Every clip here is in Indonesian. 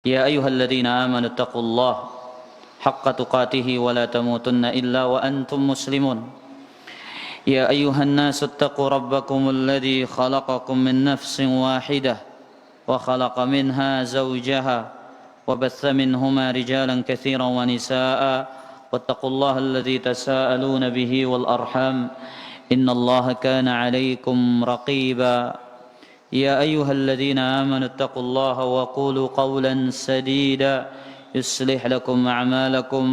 يا أيها الذين آمنوا اتقوا الله حق تقاته ولا تموتن إلا وأنتم مسلمون يا أيها الناس اتقوا ربكم الذي خلقكم من نفس واحدة وخلق منها زوجها وبث منهما رجالا كثيرا ونساء واتقوا الله الذي تساءلون به والأرحام إن الله كان عليكم رقيبا يا أيها الذين آمنوا اتقوا الله وقولوا قولا سديدا يصلح لكم أعمالكم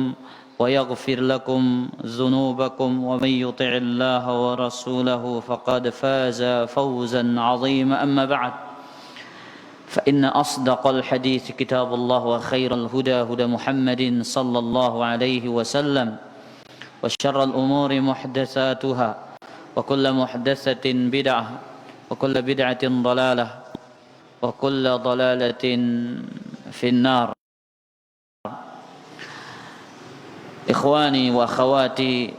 ويغفر لكم ذنوبكم ومن يطع الله ورسوله فقد فاز فوزا عظيما أما بعد فإن أصدق الحديث كتاب الله وخير الهدى هدى محمد صلى الله عليه وسلم وشر الأمور محدثاتها وكل محدثة بدعة وكل بدعة ضلالة وكل ضلالة في النار. Ikhwani wa akhwati,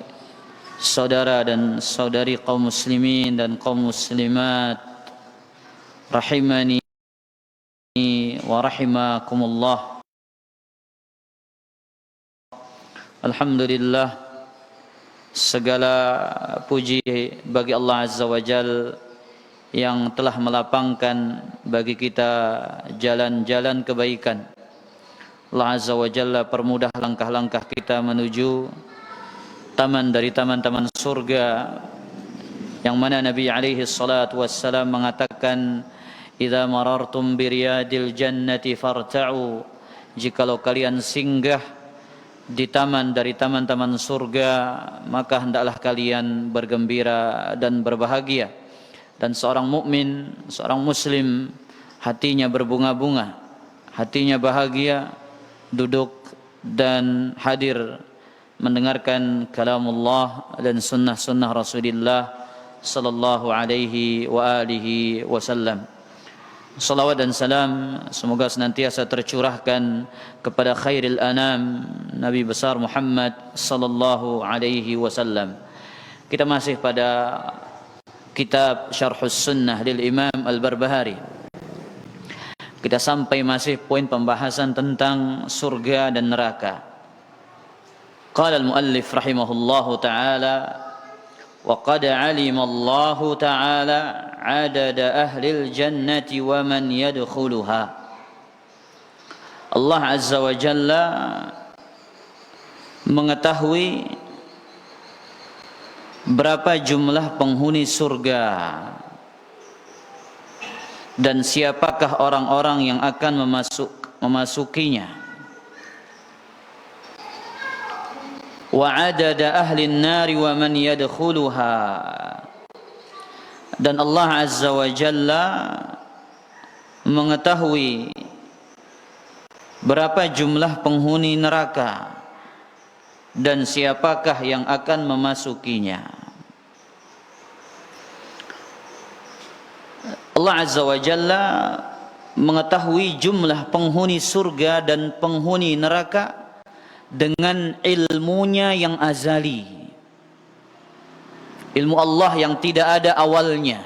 saudara dan saudari kaum muslimin dan kaum muslimat rahimani wa rahimakumullah. Alhamdulillah, segala puji bagi Allah Azza wa Jal yang telah melapangkan bagi kita jalan-jalan kebaikan. Allah Azza wa Jalla permudah langkah-langkah kita menuju taman dari taman-taman surga, yang mana Nabi alaihi salatu wassalam mengatakan, idza marartum biriyadil jannati farta'u, jikalau kalian singgah di taman dari taman-taman surga, maka hendaklah kalian bergembira dan berbahagia. Dan seorang mukmin, seorang muslim, hatinya berbunga-bunga, hatinya bahagia, duduk dan hadir mendengarkan kalamullah dan sunnah-sunnah Rasulullah sallallahu alaihi wa alihi wasallam. Salawat dan salam semoga senantiasa tercurahkan kepada khairil anam, Nabi besar Muhammad sallallahu alaihi wasallam. Kita masih pada kitab Syarhus Sunnah lil Imam Al-Barbahari. Kita sampai masih poin pembahasan tentang surga dan neraka. Qala al-muallif rahimahullahu ta'ala, wa qad 'alima Allah ta'ala 'adada ahli al-jannati wa man yadkhuluha. Allah Azza wa Jalla mengetahui berapa jumlah penghuni surga dan siapakah orang-orang yang akan memasukinya. Wa adada ahli an-nari wa man yadkhuluha. Dan Allah Azza wa Jalla mengetahui berapa jumlah penghuni neraka dan siapakah yang akan memasukinya. Allah Azza wa Jalla mengetahui jumlah penghuni surga dan penghuni neraka dengan ilmunya yang azali, ilmu Allah yang tidak ada awalnya,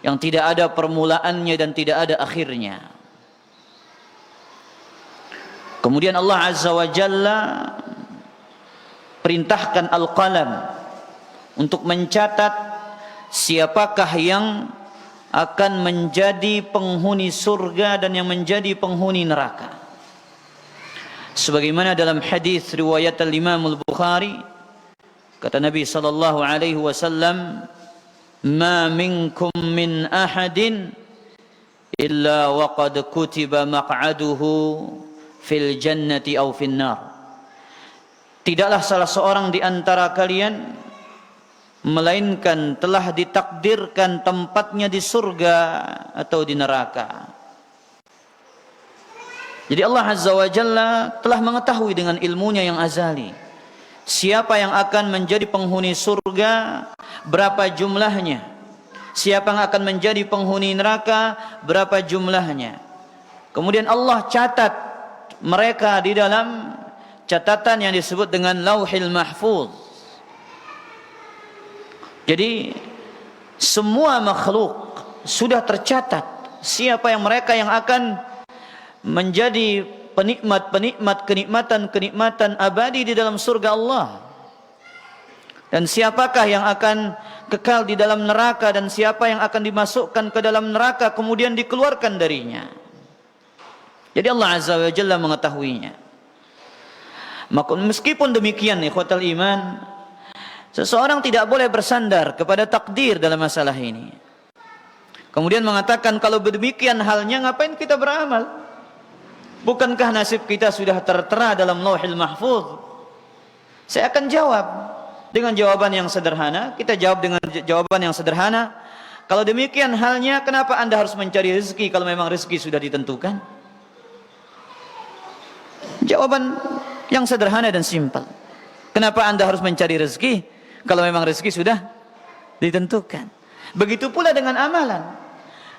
yang tidak ada permulaannya dan tidak ada akhirnya. Kemudian Allah Azza wa Jalla perintahkan Al-Qalam untuk mencatat siapakah yang akan menjadi penghuni surga dan yang menjadi penghuni neraka. Sebagaimana dalam hadis riwayat al-Imam al-Bukhari, kata Nabi sallallahu alaihi wasallam, "Ma minkum min ahadin illa waqad kutiba maq'aduhu fil jannati aw fin nar." Tidaklah salah seorang di antara kalian melainkan telah ditakdirkan tempatnya di surga atau di neraka. Jadi Allah Azza wa Jalla telah mengetahui dengan ilmunya yang azali siapa yang akan menjadi penghuni surga, berapa jumlahnya, siapa yang akan menjadi penghuni neraka, berapa jumlahnya. Kemudian Allah catat mereka di dalam catatan yang disebut dengan Lauhil Mahfuz. Jadi semua makhluk sudah tercatat siapa yang mereka yang akan menjadi penikmat-penikmat kenikmatan-kenikmatan abadi di dalam surga Allah. Dan siapakah yang akan kekal di dalam neraka, dan siapa yang akan dimasukkan ke dalam neraka kemudian dikeluarkan darinya. Jadi Allah Azza wa Jalla mengetahuinya. Maka meskipun demikian ikhwatal iman, seseorang tidak boleh bersandar kepada takdir dalam masalah ini. Kemudian mengatakan, kalau demikian halnya ngapain kita beramal? Bukankah nasib kita sudah tertera dalam Lauhil Mahfuz? Saya akan jawab dengan jawaban yang sederhana. Kita jawab dengan jawaban yang sederhana. Kalau demikian halnya, kenapa Anda harus mencari rezeki kalau memang rezeki sudah ditentukan? Jawaban yang sederhana dan simpel. Kenapa Anda harus mencari rezeki kalau memang rezeki sudah ditentukan? Begitu pula dengan amalan.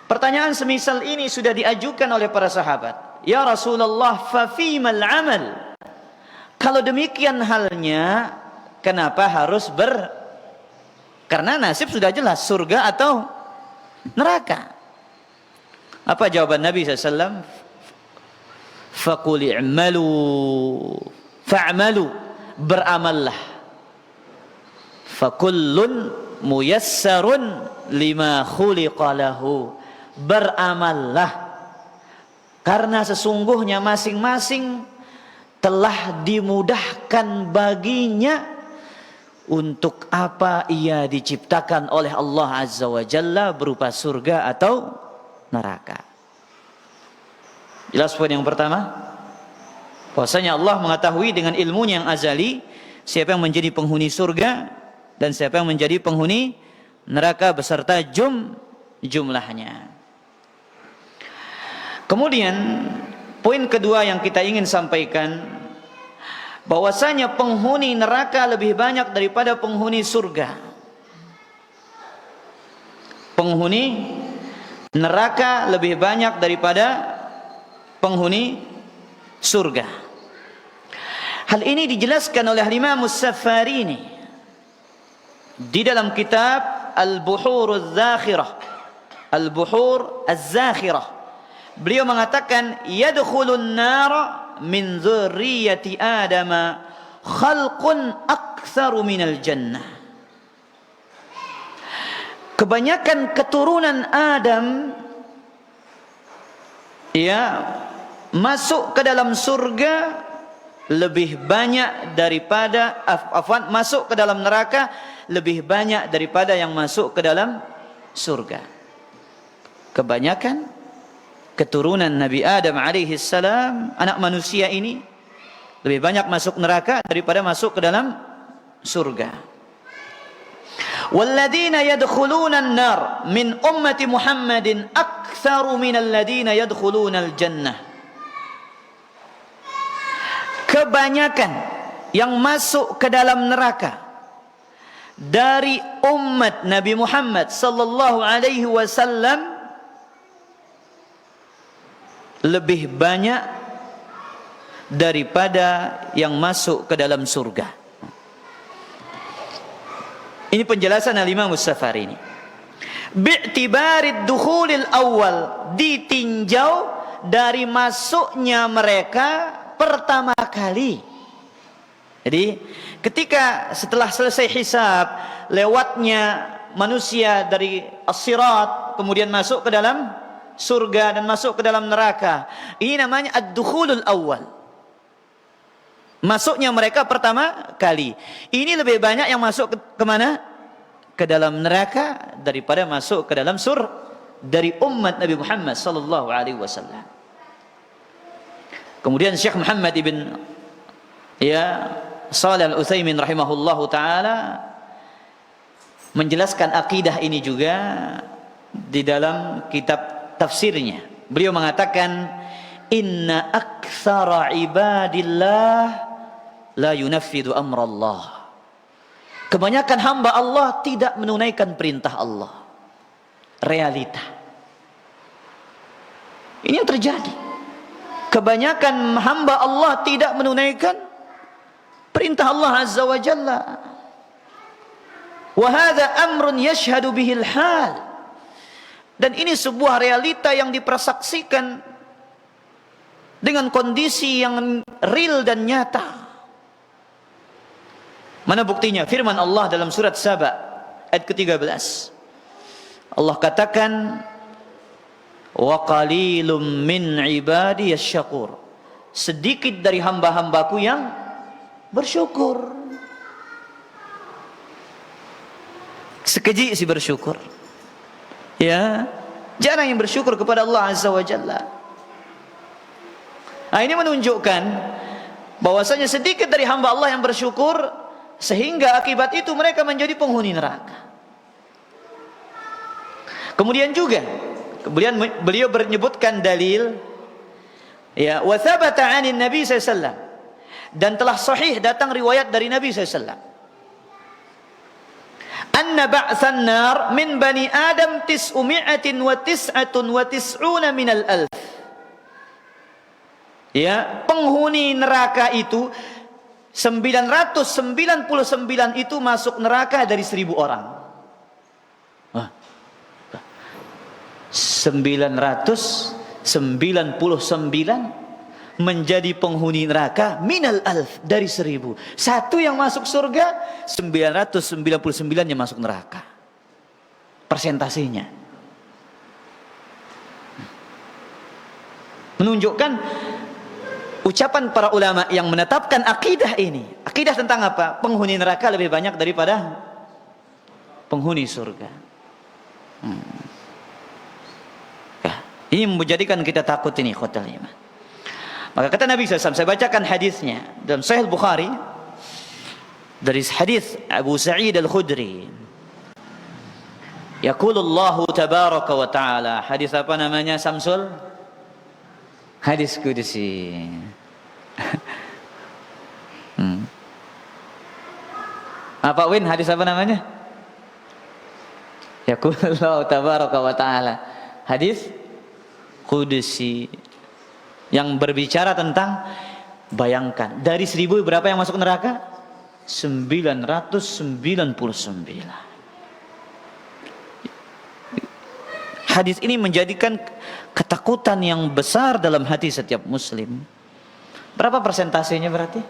Pertanyaan semisal ini sudah diajukan oleh para sahabat. Ya Rasulullah, fa fimal amal? Kalau demikian halnya, kenapa harus karena nasib sudah jelas, surga atau neraka. Apa jawaban Nabi SAW? Faqul i'malu fa'malu, beramallah. Fakullun muyassarun lima khuliqa lahu, beramallah. Karena sesungguhnya masing-masing telah dimudahkan baginya untuk apa ia diciptakan oleh Allah Azza wa Jalla, berupa surga atau neraka. Jelas poin yang pertama, bahwasanya Allah mengetahui dengan ilmunya yang azali siapa yang menjadi penghuni surga dan siapa yang menjadi penghuni neraka beserta jumlahnya. Kemudian poin kedua yang kita ingin sampaikan, bahwasanya penghuni neraka lebih banyak daripada penghuni surga. Penghuni neraka lebih banyak daripada penghuni surga. Hal ini dijelaskan oleh Imam As-Safarini di dalam kitab Al-Buhur Az-Zakhirah. Al-Buhur Az-Zakhirah. Beliau mengatakan, yadkhulun nara min dzurriyyati Adam khalqun aktsaru minal jannah. Kebanyakan keturunan Adam masuk ke dalam surga lebih banyak daripada masuk ke dalam neraka lebih banyak daripada yang masuk ke dalam surga. Kebanyakan keturunan Nabi Adam alaihi salam, anak manusia ini, lebih banyak masuk neraka daripada masuk ke dalam surga. Walladzina yadkhuluna an-nar min ummati Muhammadin aktsaru minal ladzina yadkhuluna al-jannah. Kebanyakan yang masuk ke dalam neraka dari umat Nabi Muhammad sallallahu alaihi wasallam lebih banyak daripada yang masuk ke dalam surga. Ini penjelasan Al-Imam As-Safarini. Bi'tibarid dukhulil awal, ditinjau dari masuknya mereka pertama kali. Jadi ketika setelah selesai hisab, lewatnya manusia dari as-sirat kemudian masuk ke dalam surga dan masuk ke dalam neraka, ini namanya ad-dukhulul awal. Masuknya mereka pertama kali. Ini lebih banyak yang masuk ke mana? Ke dalam neraka daripada masuk ke dalam surga dari umat Nabi Muhammad sallallahu alaihi wasallam. Kemudian Syekh Muhammad ibn Shalih Al-Utsaimin rahimahullahu taala menjelaskan akidah ini juga di dalam kitab tafsirnya. Beliau mengatakan, inna aktsara ibadillah la yunaffidu amrallah. Kebanyakan hamba Allah tidak menunaikan perintah Allah. Realita. Ini yang terjadi. Kebanyakan hamba Allah tidak menunaikan perintah Allah Azza wa Jalla. Wa hadza amrun yashhadu bihil hal. Dan ini sebuah realita yang dipersaksikan dengan kondisi yang real dan nyata. Mana buktinya? Firman Allah dalam surat Saba ayat ke-13. Allah katakan, wa qalilum min ibadiyas syakur. Sedikit dari hamba-hambaku yang bersyukur. Sekeji si bersyukur. Ya, jarang yang bersyukur kepada Allah Azza wa Jalla. Nah, ini menunjukkan bahwasanya sedikit dari hamba Allah yang bersyukur, sehingga akibat itu mereka menjadi penghuni neraka. Kemudian beliau menyebutkan dalil, ya, wa thabata 'anin Nabi sallallahu alaihi wasallam, dan telah sahih datang riwayat dari Nabi sallallahu alaihi wasallam, anna ba'tsan nar min bani Adam 999 minal alf. Ya, penghuni neraka itu 999 itu masuk neraka dari 1000 orang. 999 menjadi penghuni neraka minal alf, dari 1000. Satu yang masuk surga, 999 yang masuk neraka. Persentasenya menunjukkan ucapan para ulama yang menetapkan akidah ini. Akidah tentang apa? Penghuni neraka lebih banyak daripada penghuni surga. Ini menjadikan kita takut ini, khotel iman. Maka kata Nabi SAW, saya bacakan hadisnya dalam Sahih Bukhari dari hadis Abu Sa'id Al-Khudri. Yaqulullahu tabaraka wa ta'ala. Hadis apa namanya, Samsul? Hadis Qudsi. Apa Win, hadis apa namanya? Yaqulullahu tabaraka wa ta'ala. Hadis Qudsi yang berbicara tentang, bayangkan, dari 1000 berapa yang masuk neraka? 999. Hadis ini menjadikan ketakutan yang besar dalam hati setiap muslim. Berapa persentasenya berarti?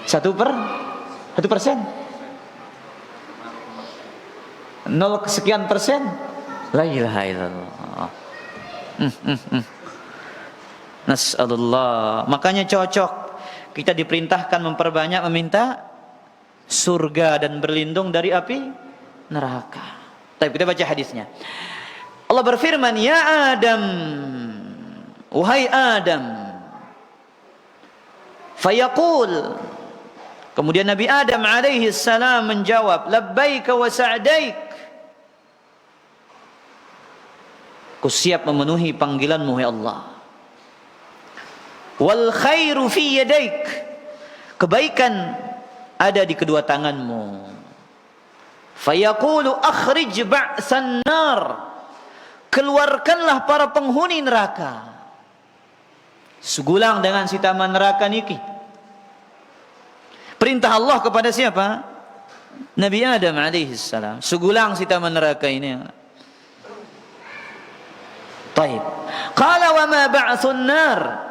1%? 0 sekian persen? La ilaha illallah. Nas'alullah. Makanya cocok kita diperintahkan memperbanyak meminta surga dan berlindung dari api neraka. Tapi kita baca hadisnya. Allah berfirman, ya Adam, wahai Adam. Fayaqul, kemudian Nabi Adam alaihi salam menjawab, labbaika wa sa'daik. Ku siap memenuhi panggilanmu, ya Allah. Wal khairu fi yadaik. Kebaikan ada di kedua tanganmu. Fayaqulu akhrij ba'san nar. Keluarkanlah para penghuni neraka. Segulang dengan si taman neraka niki. Perintah Allah kepada siapa? Nabi Adam alaihi salam. Segulang si taman neraka ini. Taib. Qala wa ma ba'sun nar.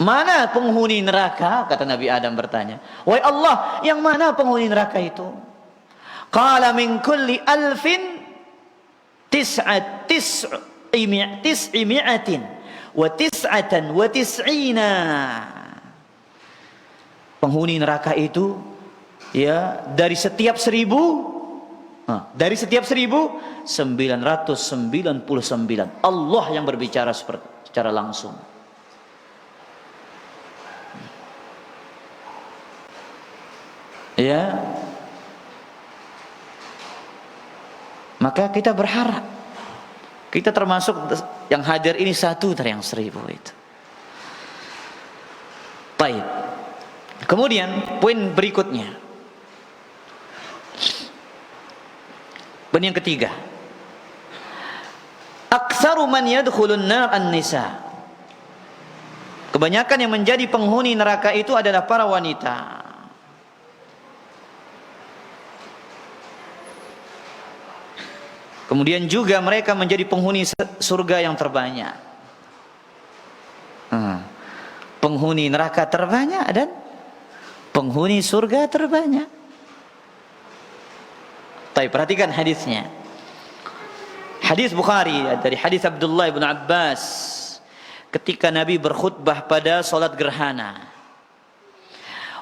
Mana penghuni neraka? Kata Nabi Adam bertanya. Wahai Allah, yang mana penghuni neraka itu? Qala min kulli alfin tis'imi'atin wa tis'atan wa tis'ina. Penghuni neraka itu, ya, dari setiap 1000, dari setiap 1999 Allah yang berbicara secara langsung. Ya, maka kita berharap kita termasuk yang hadir ini satu dari yang 1000 itu. Baik. Kemudian poin berikutnya, poin yang ketiga, aktsaru man yadkhulun nar an-nisa. Kebanyakan yang menjadi penghuni neraka itu adalah para wanita. Kemudian juga mereka menjadi penghuni surga yang terbanyak. penghuni neraka terbanyak dan penghuni surga terbanyak. Tapi perhatikan hadisnya. Hadis Bukhari dari hadis Abdullah bin Abbas ketika Nabi berkhutbah pada salat gerhana.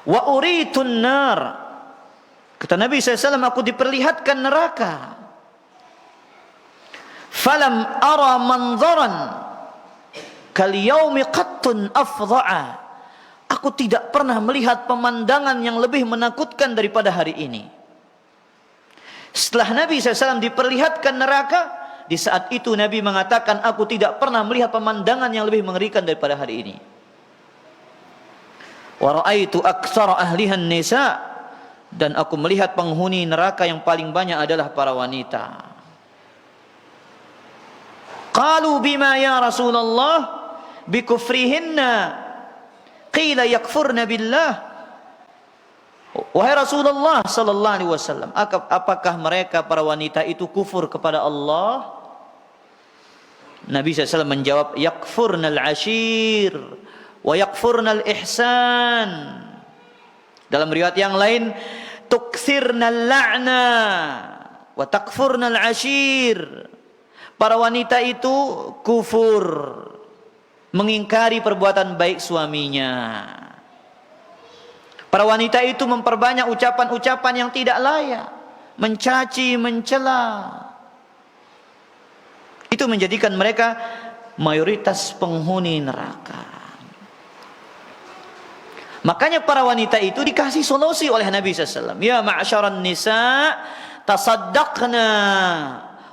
Wa uritun nar. Kata Nabi SAW, aku diperlihatkan neraka. Falam ara manzaran kal yaumi qattun afdha'a. Aku tidak pernah melihat pemandangan yang lebih menakutkan daripada hari ini. Setelah Nabi SAW diperlihatkan neraka, di saat itu Nabi mengatakan, aku tidak pernah melihat pemandangan yang lebih mengerikan daripada hari ini. Wa ra'aitu aktsara ahliha nisa, dan aku melihat penghuni neraka yang paling banyak adalah para wanita. Qalu bima ya Rasulullah bikufrihinna qila yakfurna billah. Wahai Rasulullah sallallahu alaihi wasallam, apakah mereka para wanita itu kufur kepada Allah? Nabi SAW menjawab, yakfurnal ashir wa yakfurnal ihsan. Dalam riwayat yang lain, tukthirnal la'na wa takfurnal ashir. Para wanita itu kufur, mengingkari perbuatan baik suaminya. Para wanita itu memperbanyak ucapan-ucapan yang tidak layak, mencaci, mencela. Itu menjadikan mereka mayoritas penghuni neraka. Makanya para wanita itu dikasih solusi oleh Nabi SAW. Ya ma'asyaran nisa, tasaddaqna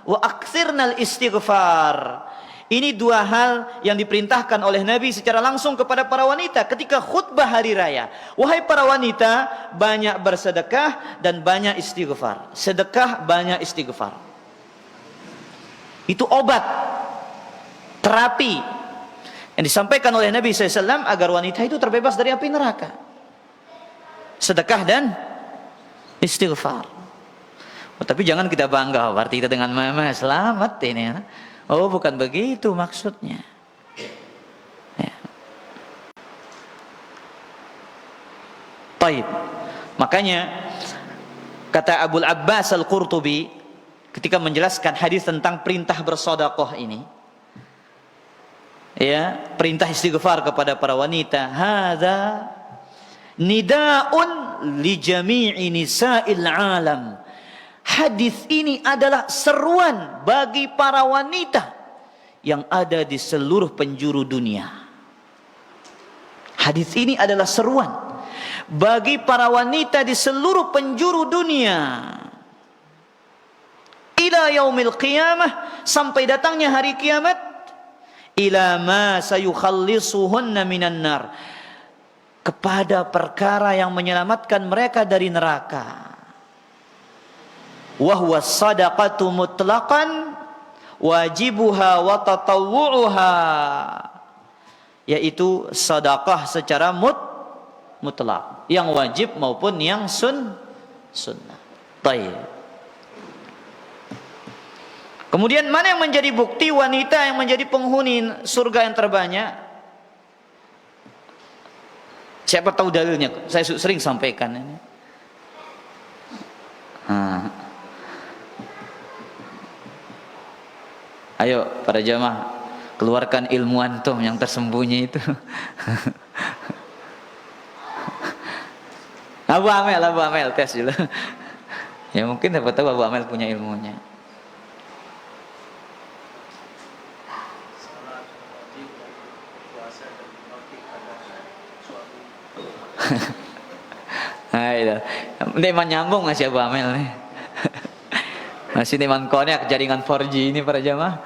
wa aktsirnal istighfar. Ini dua hal yang diperintahkan oleh Nabi secara langsung kepada para wanita ketika khutbah hari raya. Wahai para wanita, banyak bersedekah dan banyak istighfar. Sedekah, banyak istighfar. Itu obat, terapi yang disampaikan oleh Nabi SAW agar wanita itu terbebas dari api neraka. Sedekah dan istighfar. Oh, tapi jangan kita bangga, berarti kita dengan mama selamat ini ya. Oh, bukan begitu maksudnya. Ya. Baik. Makanya kata Abu Abbas Al-Qurtubi ketika menjelaskan hadis tentang perintah bersedekah ini, ya, perintah istighfar kepada para wanita, hadza nidaun li jami'i nisa'il alam. Hadis ini adalah seruan bagi para wanita yang ada di seluruh penjuru dunia. Hadis ini adalah seruan bagi para wanita di seluruh penjuru dunia. Ila yaumil qiyamah, sampai datangnya hari kiamat. Ila ma sayukhallisuhunna minan nar, kepada perkara yang menyelamatkan mereka dari neraka. Wahwa sadaqatu mutlaqan wajibuha wa tatawwu'uha, yaitu sedekah secara mutlak, yang wajib maupun yang sunnah. Baik. Kemudian mana yang menjadi bukti wanita yang menjadi penghuni surga yang terbanyak? Siapa tahu dalilnya? Saya sering sampaikan ini. Ayo para jamaah, keluarkan ilmu antum yang tersembunyi itu. Abu Amel tes dulu. Ya mungkin dapat tahu Abu Amel punya ilmunya. Nah, itu. Ini nyambung masih Abu Amel nih. Masih neman konek jaringan 4G ini para jamaah.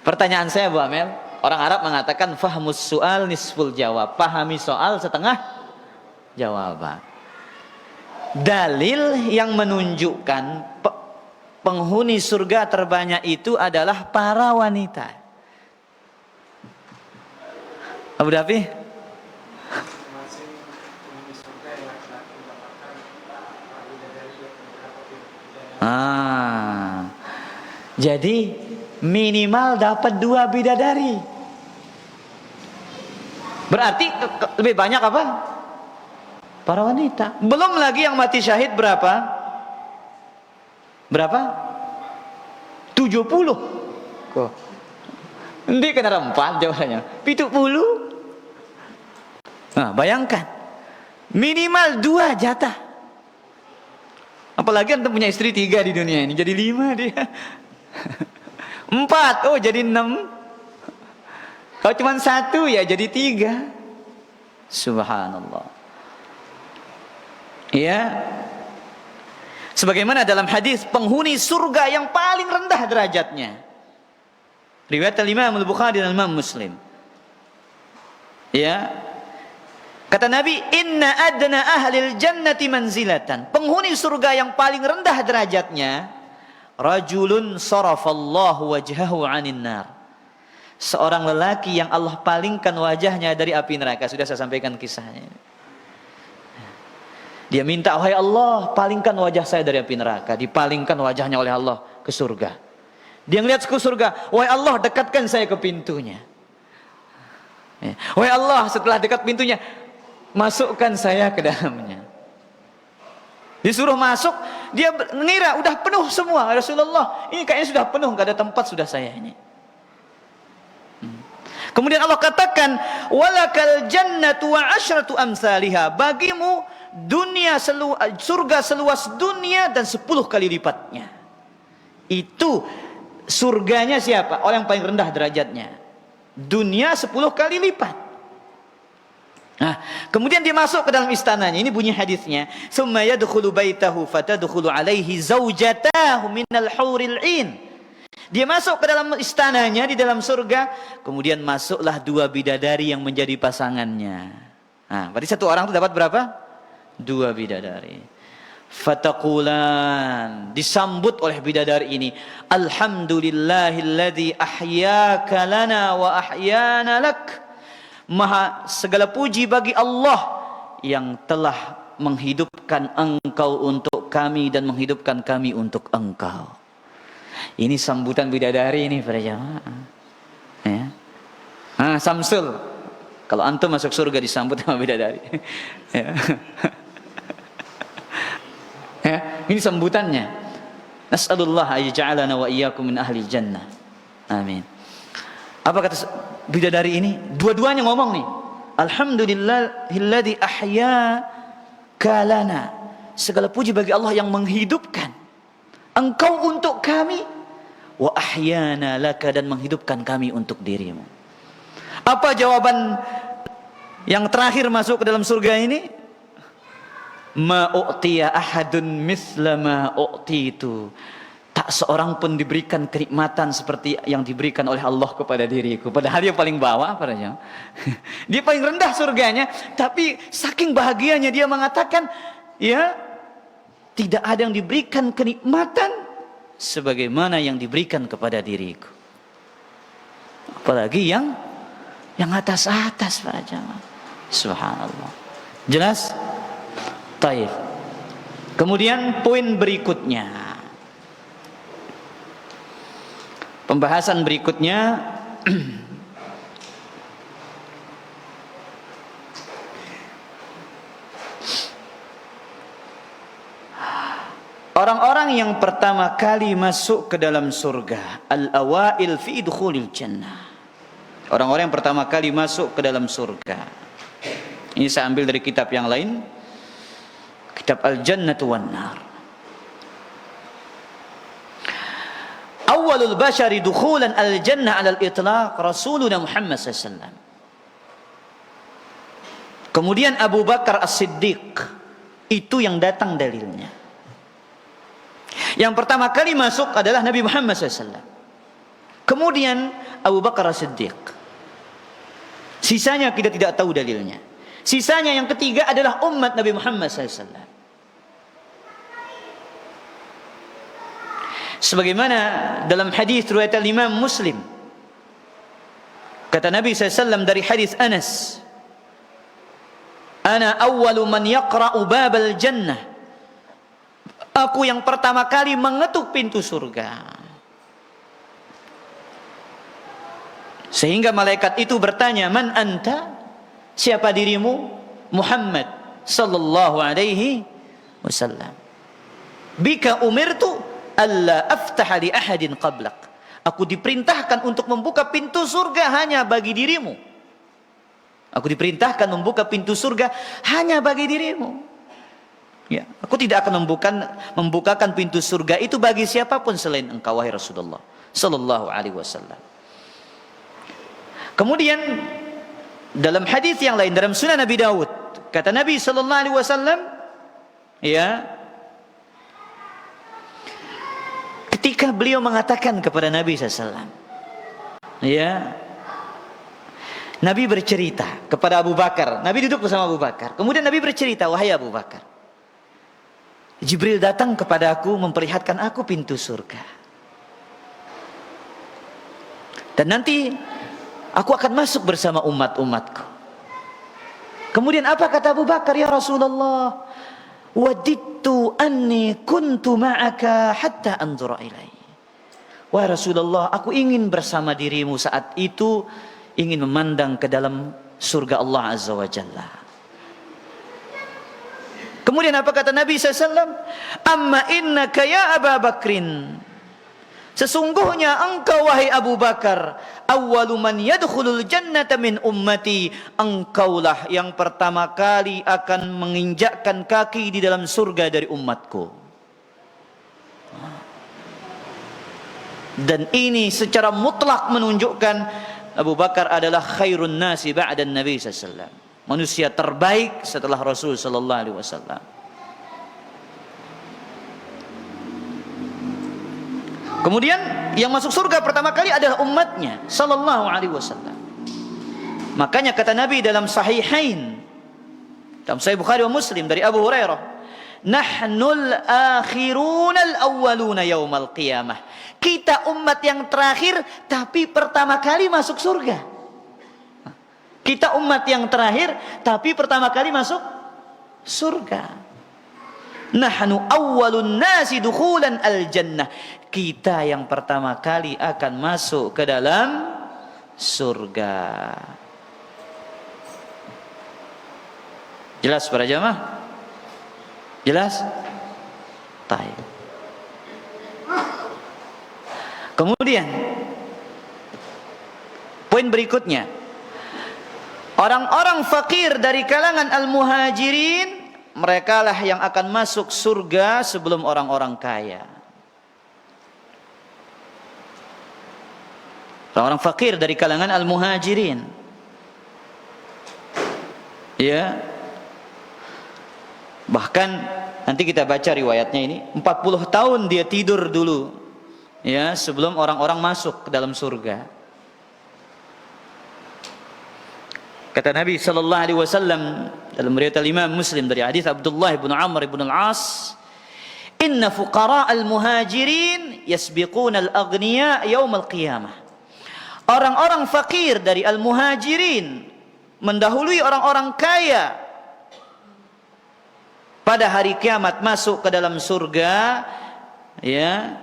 Pertanyaan saya Bu Amel, orang Arab mengatakan fahmus soal nisful jawab, pahami soal setengah jawaban. Dalil yang menunjukkan penghuni surga terbanyak itu adalah para wanita. Abu Dhabi? Jadi minimal dapat 2 bidadari. Berarti lebih banyak apa? Para wanita. Belum lagi yang mati syahid berapa? Berapa? 70. Kok? Nanti kena 4 jawabannya. 70. Nah, bayangkan. Minimal 2 jatah. Apalagi antum punya istri 3 di dunia ini, jadi 5 dia. 4, oh jadi 6. Kalau cuma 1 ya jadi 3. Subhanallah. Ya. Sebagaimana dalam hadis penghuni surga yang paling rendah derajatnya. Riwayat Imam Al-Bukhari dan Imam Muslim. Ya. Kata Nabi, "Inna adna ahlil jannati manzilatan." Penghuni surga yang paling rendah derajatnya, rajulun sarafallahu wajhahu 'anin nar. Seorang lelaki yang Allah palingkan wajahnya dari api neraka. Sudah saya sampaikan kisahnya. Dia minta, "Wahai Allah, palingkan wajah saya dari api neraka." Dipalingkan wajahnya oleh Allah ke surga. Dia ngelihat ke surga, "Wahai Allah, dekatkan saya ke pintunya." "Wahai Allah, setelah dekat pintunya, masukkan saya ke dalamnya." Disuruh masuk, dia mengira udah penuh semua. "Rasulullah, ini kayaknya sudah penuh, gak ada tempat sudah saya ini." Kemudian Allah katakan, "Walakal jannatu wa asyratu amsalihha." Bagimu dunia surga seluas dunia dan 10 kali lipatnya. Itu surganya siapa? Orang yang paling rendah derajatnya. Dunia 10 kali lipat. Nah, kemudian dia masuk ke dalam istananya. Ini bunyi hadisnya. "Tsumma yadkhulu baitahu fatadkhulu alaihi zaujatahu minal huril 'ain." Dia masuk ke dalam istananya di dalam surga, kemudian masuklah 2 bidadari yang menjadi pasangannya. Nah, berarti satu orang itu dapat berapa? 2 bidadari. Fataqulan, disambut oleh bidadari ini, "Alhamdulillahilladzi ahyaka lana wa ahyana lak." Maha segala puji bagi Allah yang telah menghidupkan engkau untuk kami dan menghidupkan kami untuk engkau. Ini sambutan bidadari ini para jamaah. Ya. Samsul. Kalau antum masuk surga disambut sama bidadari. Ya. Ya, ini sambutannya. Nas'alullah ayyaj'alana wa iyyakum min ahli jannah. Amin. Apa kata bidadari ini? Dua-duanya ngomong nih. "Alhamdulillahilladzi ahyaka lana." Segala puji bagi Allah yang menghidupkan engkau untuk kami, wa ahyana laka, dan menghidupkan kami untuk dirimu. Apa jawaban yang terakhir masuk ke dalam surga ini? "Ma u'tiya ahadun misla ma u'titu." Tak seorang pun diberikan kenikmatan seperti yang diberikan oleh Allah kepada diriku. Padahal dia paling bawah, padahal dia paling rendah surganya, tapi saking bahagianya dia mengatakan, ya, tidak ada yang diberikan kenikmatan sebagaimana yang diberikan kepada diriku. Apalagi yang atas-atas para jamaah. Subhanallah. Jelas? Taib. Kemudian poin berikutnya. Pembahasan berikutnya orang-orang yang pertama kali masuk ke dalam surga, al-awail fi dukhulil jannah. Orang-orang yang pertama kali masuk ke dalam surga. Ini saya ambil dari kitab yang lain, kitab Al-Jannatu wan Nar. Awalul bashari dukhulan al-jannah ala al-itlaq Rasuluna Muhammad SAW. Kemudian Abu Bakar As-Siddiq, itu yang datang dalilnya. Yang pertama kali masuk adalah Nabi Muhammad SAW. Kemudian Abu Bakar As-Siddiq. Sisanya kita tidak tahu dalilnya. Sisanya yang ketiga adalah umat Nabi Muhammad SAW. Sebagaimana dalam hadis riwayat Imam Muslim, kata Nabi SAW dari hadis Anas, "Ana awwalu man yaqra'u babal jannah." Aku yang pertama kali mengetuk pintu surga. Sehingga malaikat itu bertanya, "Man anta?" Siapa dirimu? Muhammad sallallahu alaihi wasallam. Bika umirtu alla aftaha li ahadin qablak. Aku diperintahkan untuk membuka pintu surga hanya bagi dirimu. Aku diperintahkan membuka pintu surga hanya bagi dirimu. Ya, aku tidak akan membukakan pintu surga itu bagi siapapun selain engkau, wahai Rasulullah sallallahu alaihi wasallam. Kemudian dalam hadis yang lain dalam Sunan Nabi Daud, kata Nabi sallallahu alaihi wasallam, ya, ketika beliau mengatakan kepada Nabi sallallahu alaihi wasallam, ya, Nabi bercerita kepada Abu Bakar. Nabi duduk bersama Abu Bakar. Kemudian Nabi bercerita, wahai Abu Bakar, Jibril datang kepada aku memperlihatkan aku pintu surga. Dan nanti aku akan masuk bersama umat-umatku. Kemudian apa kata Abu Bakar? Ya Rasulullah, wadidtu anni kuntu ma'aka hatta anzura ilai. Wahai Rasulullah, aku ingin bersama dirimu saat itu, ingin memandang ke dalam surga Allah Azza wa Jalla. Kemudian apa kata Nabi SAW? Amma innaka ya Abu Bakrin, sesungguhnya engkau wahai Abu Bakar, awwalu man yadkhulul jannata min ummati, engkaulah yang pertama kali akan menginjakkan kaki di dalam surga dari umatku. Dan ini secara mutlak menunjukkan Abu Bakar adalah khairun nasi ba'da Nabi SAW, manusia terbaik setelah Rasul sallallahu alaihi wasallam. Kemudian yang masuk surga pertama kali adalah umatnya sallallahu alaihi wasallam. Makanya kata Nabi dalam Sahihain, dalam Sahih Bukhari wa Muslim dari Abu Hurairah, nahnul akhirunal awwaluna yaumal qiyamah. Kita umat yang terakhir tapi pertama kali masuk surga. Kita umat yang terakhir tapi pertama kali masuk surga. Nahnu awwalun nasi dukhulan al-jannah. Kita yang pertama kali akan masuk ke dalam surga. Jelas para jamaah? Jelas? Baik. Kemudian poin berikutnya, orang-orang fakir dari kalangan al-muhajirin, mereka lah yang akan masuk surga sebelum orang-orang kaya. Orang-orang fakir dari kalangan al-muhajirin, ya. Bahkan nanti kita baca riwayatnya ini, 40 tahun dia tidur dulu, ya, sebelum orang-orang masuk ke dalam surga. Kata Nabi sallallahu alaihi wasallam dalam riwayat Imam Muslim dari hadis Abdullah bin Amr bin Al-As, "Inna fuqara al-muhajirin yasbiquna al-aghniya yaum al-qiyamah." Orang-orang fakir dari al-muhajirin mendahului orang-orang kaya pada hari kiamat masuk ke dalam surga, ya,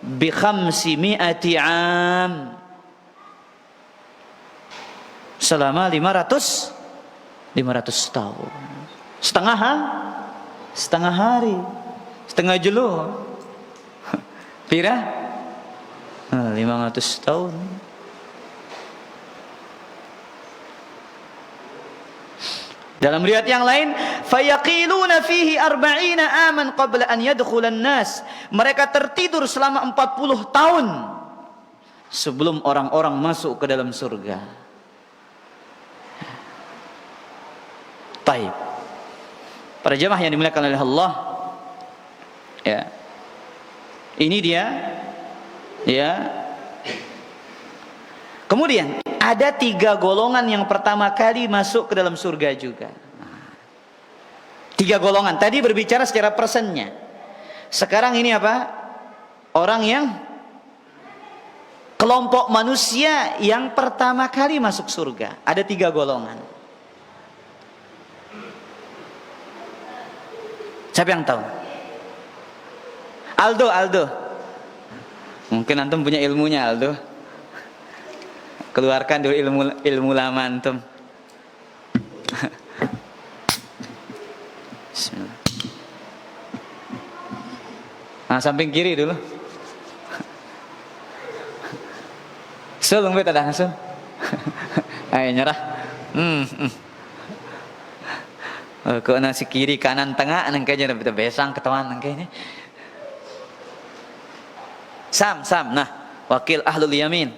bi 500 am, selama 500 tahun. Setengah hari, setengah jelo. Pira 500 tahun. Dalam riwayat yang lain, fayaqiluna fihi 40 aman qabla an yadkhulan nas. Mereka tertidur selama 40 tahun sebelum orang-orang masuk ke dalam surga. Baik. Para jemaah yang dimuliakan oleh Allah, ya. Ini dia, ya. Kemudian ada 3 golongan yang pertama kali masuk ke dalam surga juga. 3 golongan. Tadi berbicara secara persennya. Sekarang ini apa? Orang yang kelompok manusia yang pertama kali masuk surga. Ada 3 golongan. Siapa yang tahu? Aldo. Mungkin antum punya ilmunya, Aldo. Keluarkan dulu ilmu lama antum. Nah, samping kiri dulu. Sulung beta dah sul. Ayo nyerah. Kok nasi kiri kanan tengah nang kayaknya beta besang ketawan nang kayaknya. Sam. Nah, wakil ahlul yamin.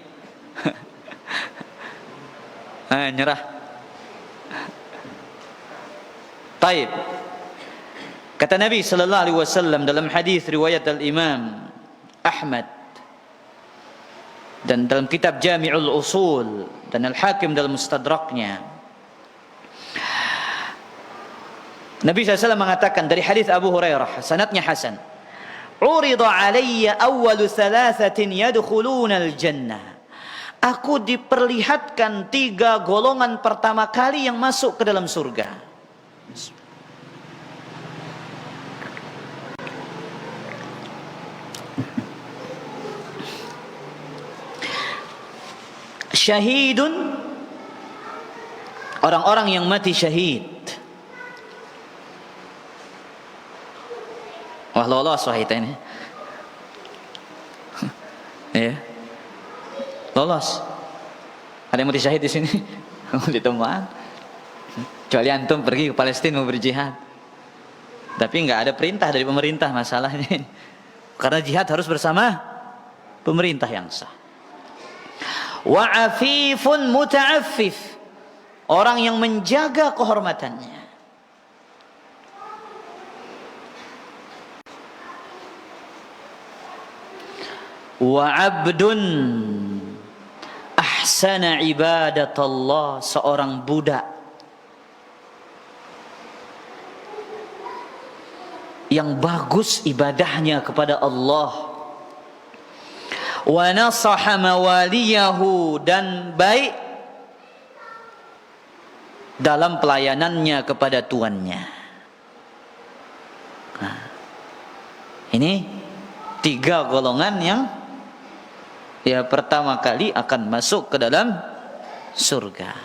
Ayo nyerah. Taib. Kata Nabi sallallahu alaihi wasallam dalam hadis riwayat al-Imam Ahmad dan dalam kitab Jami'ul Usul dan Al-Hakim dalam Mustadraknya, Nabi SAW mengatakan dari hadis Abu Hurairah, sanadnya hasan, "Urida alayya awwalu thalathatin yadkhuluna al-jannah." Aku diperlihatkan 3 golongan pertama kali yang masuk ke dalam surga. Syahidun, orang-orang yang mati syahid. Wah, lolos wah kita ini. Ya. Lolos. Ada yang mati syahid di sini? Di temuan. Kecuali antum pergi ke Palestina mau berjihad. Tapi enggak ada perintah dari pemerintah masalahnya. Karena jihad harus bersama pemerintah yang sah. Wa afifun muta'affif, orang yang menjaga kehormatannya. Wa abdun ahsana ibadatullah, seorang budak yang bagus ibadahnya kepada Allah. Wa nasaha mawaliyahu, dan baik dalam pelayanannya kepada tuannya. Nah, ini 3 golongan yang pertama kali akan masuk ke dalam surga.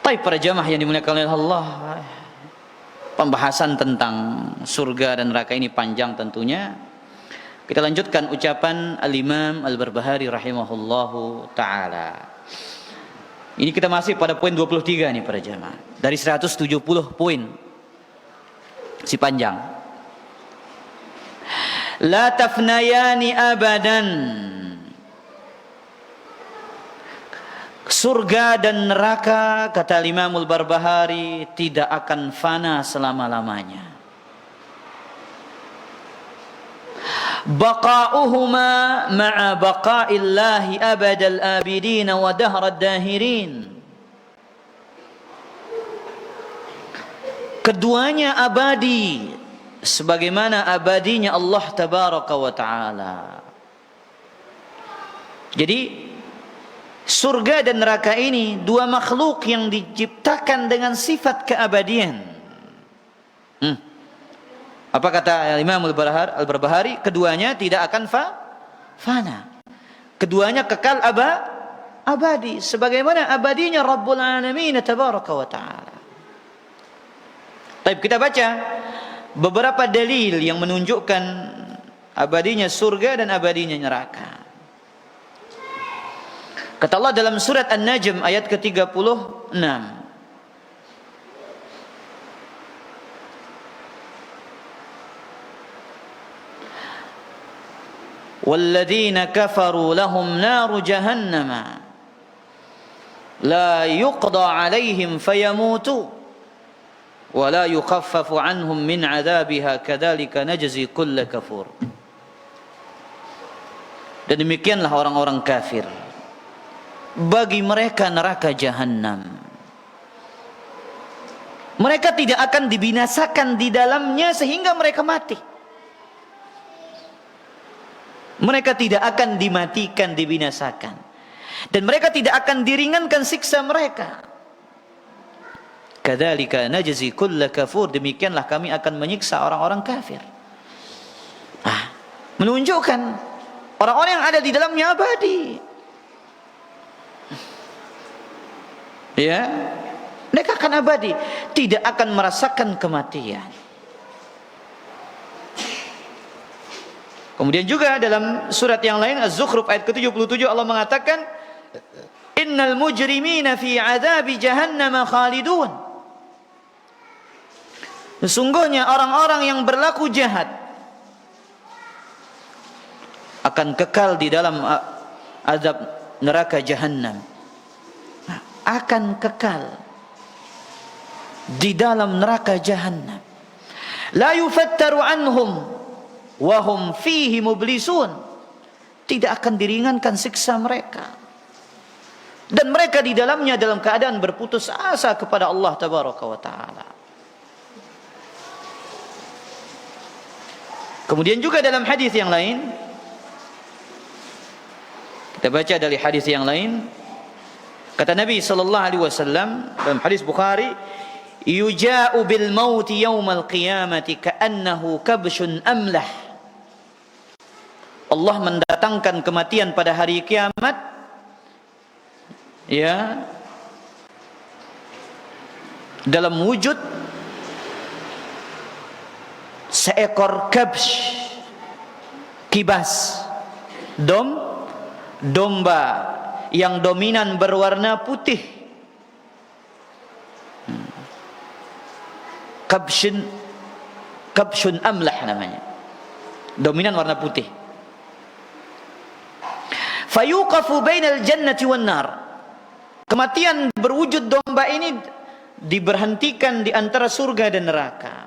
Baik para jamaah yang dimuliakan oleh Allah, pembahasan tentang surga dan neraka ini panjang tentunya. Kita lanjutkan ucapan Al-Imam Al-Barbahari rahimahullahu ta'ala. Ini kita masih pada poin 23 nih para jamaah. Dari 170 poin. Si panjang. La tafnayani abadan. Surga dan neraka, kata Imam Al-Barbahari, tidak akan fana selama-lamanya. Baqa'uhuma ma'a baqa'illahi abadal abidin wa dahrad dahirin. Keduanya abadi sebagaimana abadinya Allah tabaraka wa taala. Jadi surga dan neraka ini 2 makhluk yang diciptakan dengan sifat keabadian. Apa kata Imam Al-Barbahari? Keduanya tidak akan fana. Keduanya kekal abadi sebagaimana abadinya Rabbul Alamin tabaraka wa taala. Baik, kita baca beberapa dalil yang menunjukkan abadinya surga dan abadinya neraka. Kata Allah dalam surat An-Najm ayat ke-36, وَالَّذِينَ كَفَرُوا لَهُمْ نَارُ جَهَنَّمَ لَا يُقْضَى عَلَيْهِمْ فَيَمُوتُوا وَلَا يُخَفَّفُ عَنْهُمْ مِنْ عَذَابِهَا كَذَلِكَ نَجْزِي كُلَّ كَفُورٍ. Dan demikianlah orang-orang kafir, bagi mereka neraka jahanam. Mereka tidak akan dibinasakan di dalamnya sehingga mereka mati. Mereka tidak akan dimatikan, dibinasakan. Dan mereka tidak akan diringankan siksa mereka. Kadzalika najzi kulla kafur, demikianlah kami akan menyiksa orang-orang kafir. Menunjukkan orang-orang yang ada di dalamnya abadi. Ya, mereka akan abadi, tidak akan merasakan kematian. Kemudian juga dalam surat yang lain Az-Zukhruf ayat ke-77 Allah mengatakan innal mujrimina fi adzabi jahannam khalidun. Sesungguhnya orang-orang yang berlaku jahat akan kekal di dalam azab neraka jahannam. Akan kekal di dalam neraka jahannam. La yufattaru anhum wahum fihi mublisun. Tidak akan diringankan siksa mereka, dan mereka di dalamnya dalam keadaan berputus asa kepada Allah tabaraka wa taala. Kemudian juga dalam hadis yang lain, kita baca dari hadis yang lain, kata Nabi sallallahu alaihi wasallam dalam hadis Bukhari, yuja'u bil mauti yaumal qiyamati ka'annahu kabshun amlah. Allah mendatangkan kematian pada hari kiamat, ya, dalam wujud seekor kabsh, kibas, domba yang dominan berwarna putih. Kabshun amlah namanya, dominan warna putih. Fayuqafu bainal jannati wan nar. Kematian berwujud domba ini diberhentikan di antara surga dan neraka.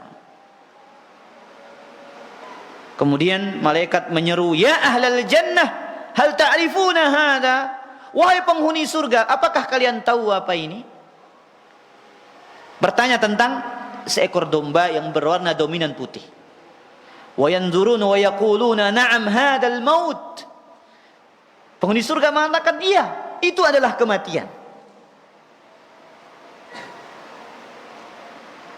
Kemudian malaikat menyeru, ya ahlal jannah, hal ta'rifuna hadha? Wahai penghuni surga, apakah kalian tahu apa ini? Bertanya tentang seekor domba yang berwarna dominan putih. Wa yanzuruna wa yaquluna na'am hadzal maut. Penghuni surga mengatakan, iya, itu adalah kematian.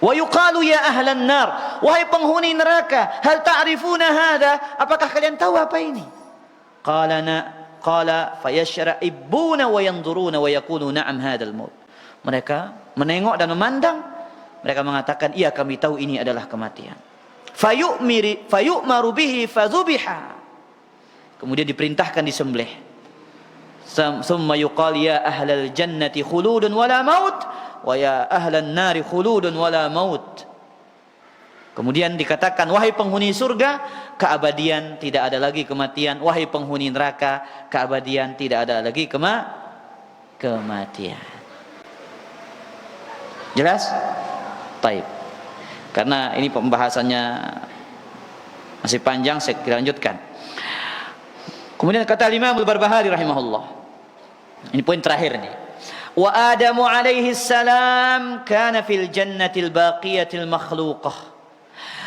Wa yuqalu ya ahlan nar, wahai penghuni neraka, hal ta'rifuna hadza? Apakah kalian tahu apa ini? Qala fayashra'ibuna wa yanzuruna wa yaqulu na'am hadzal maut. Mereka menengok dan memandang, mereka mengatakan, iya, kami tahu ini adalah kematian. Fayu'maru bihi fadhubiha. Kemudian diperintahkan disembelih. Summa yuqal ya ahlal jannati khuludun wala maut wa ya ahlan nari khuludun wala maut. Kemudian dikatakan, wahai penghuni surga, keabadian, tidak ada lagi kematian. Wahai penghuni neraka, keabadian, tidak ada lagi kematian. Jelas? Taib. Karena ini pembahasannya masih panjang, saya lanjutkan. Kemudian kata Imam Al-Barbahari rahimahullah, ini poin terakhir nih. Wa Adamu alaihi salam kana fil jannatil baqiyatil makhluqah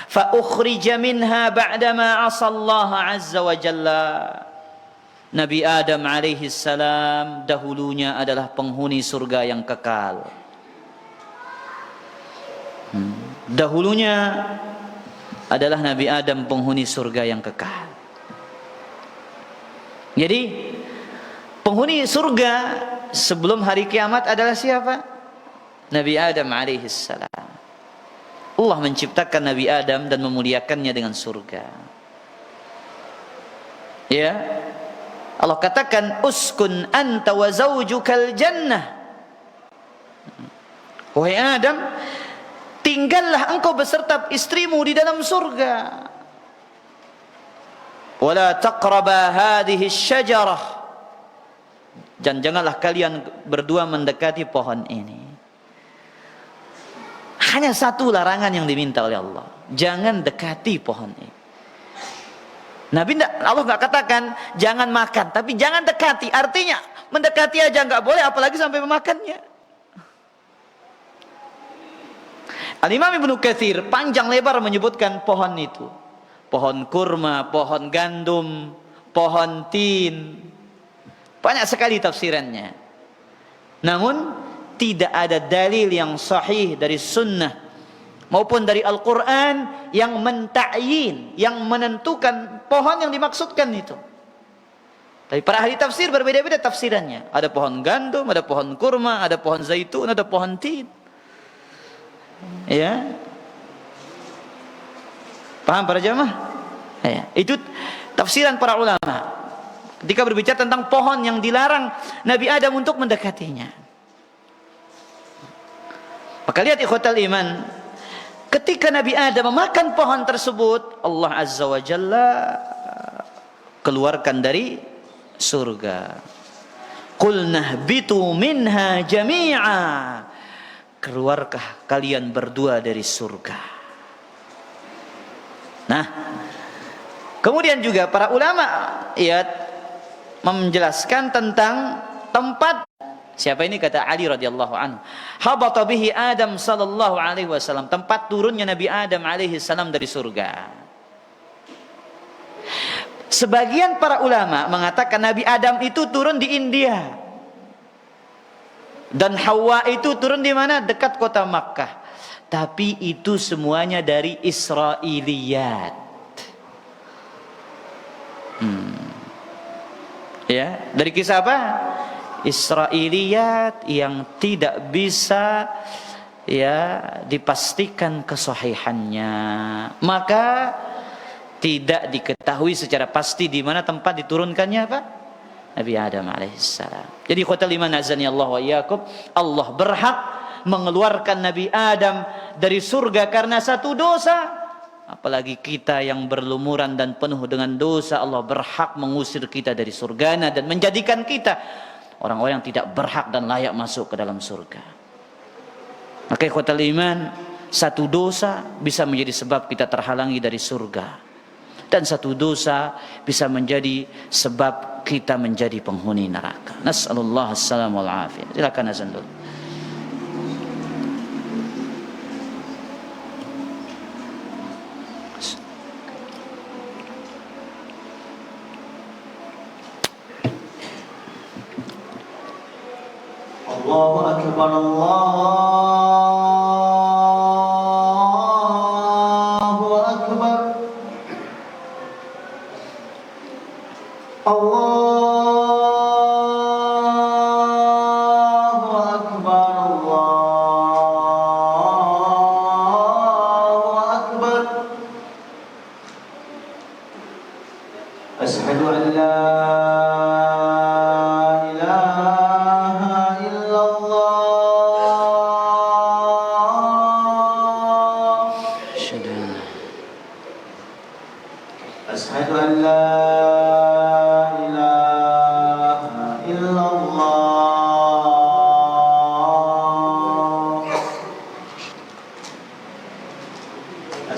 fa ukhrija minha ba'dama 'asa Allah azza wa jalla. Nabi Adam alaihi salam dahulunya adalah penghuni surga yang kekal. Dahulunya adalah Nabi Adam penghuni surga yang kekal. Jadi penghuni surga sebelum hari kiamat adalah siapa? Nabi Adam alaihi salam. Allah menciptakan Nabi Adam dan memuliakannya dengan surga. Ya. Allah katakan, uskun anta wa zawjukal jannah. Wahai Adam, tinggallah engkau beserta istrimu di dalam surga. Wala taqraba hadhihi syajarah. Dan janganlah kalian berdua mendekati pohon ini. Hanya satu larangan yang diminta oleh Allah, jangan dekati pohon ini. Allah nggak katakan jangan makan, tapi jangan dekati. Artinya mendekati aja nggak boleh, apalagi sampai memakannya. Al-Imam Ibnu Katsir panjang lebar menyebutkan pohon itu. Pohon kurma, pohon gandum, pohon tin. Banyak sekali tafsirannya. Namun tidak ada dalil yang sahih dari sunnah maupun dari Al-Quran yang menta'yin, yang menentukan pohon yang dimaksudkan itu. Tapi para ahli tafsir berbeda-beda tafsirannya. Ada pohon gandum, ada pohon kurma, ada pohon zaitun, ada pohon tin. Ya, paham para jamaah? Ya. tafsiran para ulama ketika berbicara tentang pohon yang dilarang Nabi Adam untuk mendekatinya. Maka lihat ikhwatal iman, ketika Nabi Adam memakan pohon tersebut, Allah Azza wa Jalla keluarkan dari surga. Qulna ihbitu minha jami'a, keluarkah kalian berdua dari surga. Nah, kemudian juga para ulama ya menjelaskan tentang tempat. Siapa ini? Kata Ali radhiyallahu anhu, habata bihi Adam sallallahu alaihi wasallam, tempat turunnya Nabi Adam alaihi salam dari surga. Sebagian para ulama mengatakan Nabi Adam itu turun di India dan Hawa itu turun di mana? Dekat kota Makkah. Tapi itu semuanya dari Israiliyat. Ya, dari kisah apa? Israiliyat yang tidak bisa ya dipastikan kesahihannya. Maka tidak diketahui secara pasti di mana tempat diturunkannya apa? Nabi Adam alaihissalam. Jadi khotal iman azani Allah wa iyyakum, Allah berhak mengeluarkan Nabi Adam dari surga karena satu dosa. Apalagi kita yang berlumuran dan penuh dengan dosa, Allah berhak mengusir kita dari surganya dan menjadikan kita orang-orang yang tidak berhak dan layak masuk ke dalam surga. Maka khotal iman, satu dosa bisa menjadi sebab kita terhalangi dari surga. Dan satu dosa bisa menjadi sebab kita menjadi penghuni neraka. Nas'alullah as-salam wal afiyah. Silakan azan dulu. Allahu akbar, Allahu akbar. Allahu akbar, Allahu akbar. Asyhadu an la ilaha illallah. Asyhadu an la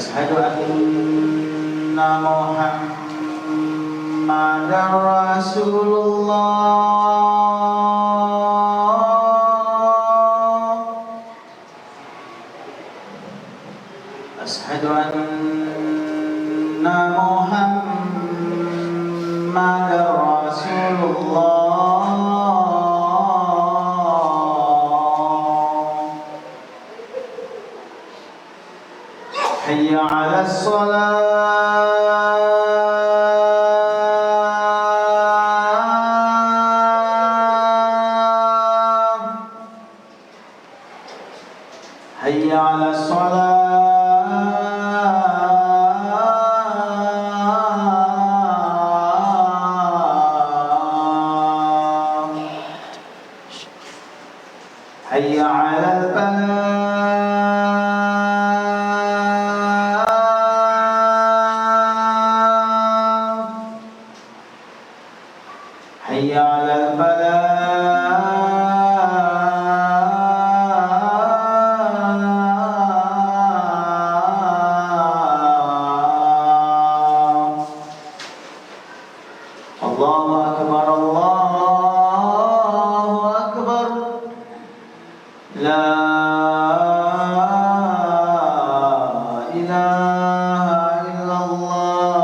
أشهد أن محمدا رسول الله. أشهد أن محمدا رسول الله. حي على الصلاة. حي على الصلاة. حي على الفلاح. حي على الفلاح. الله أكبر، الله أكبر. لا إله إلا الله.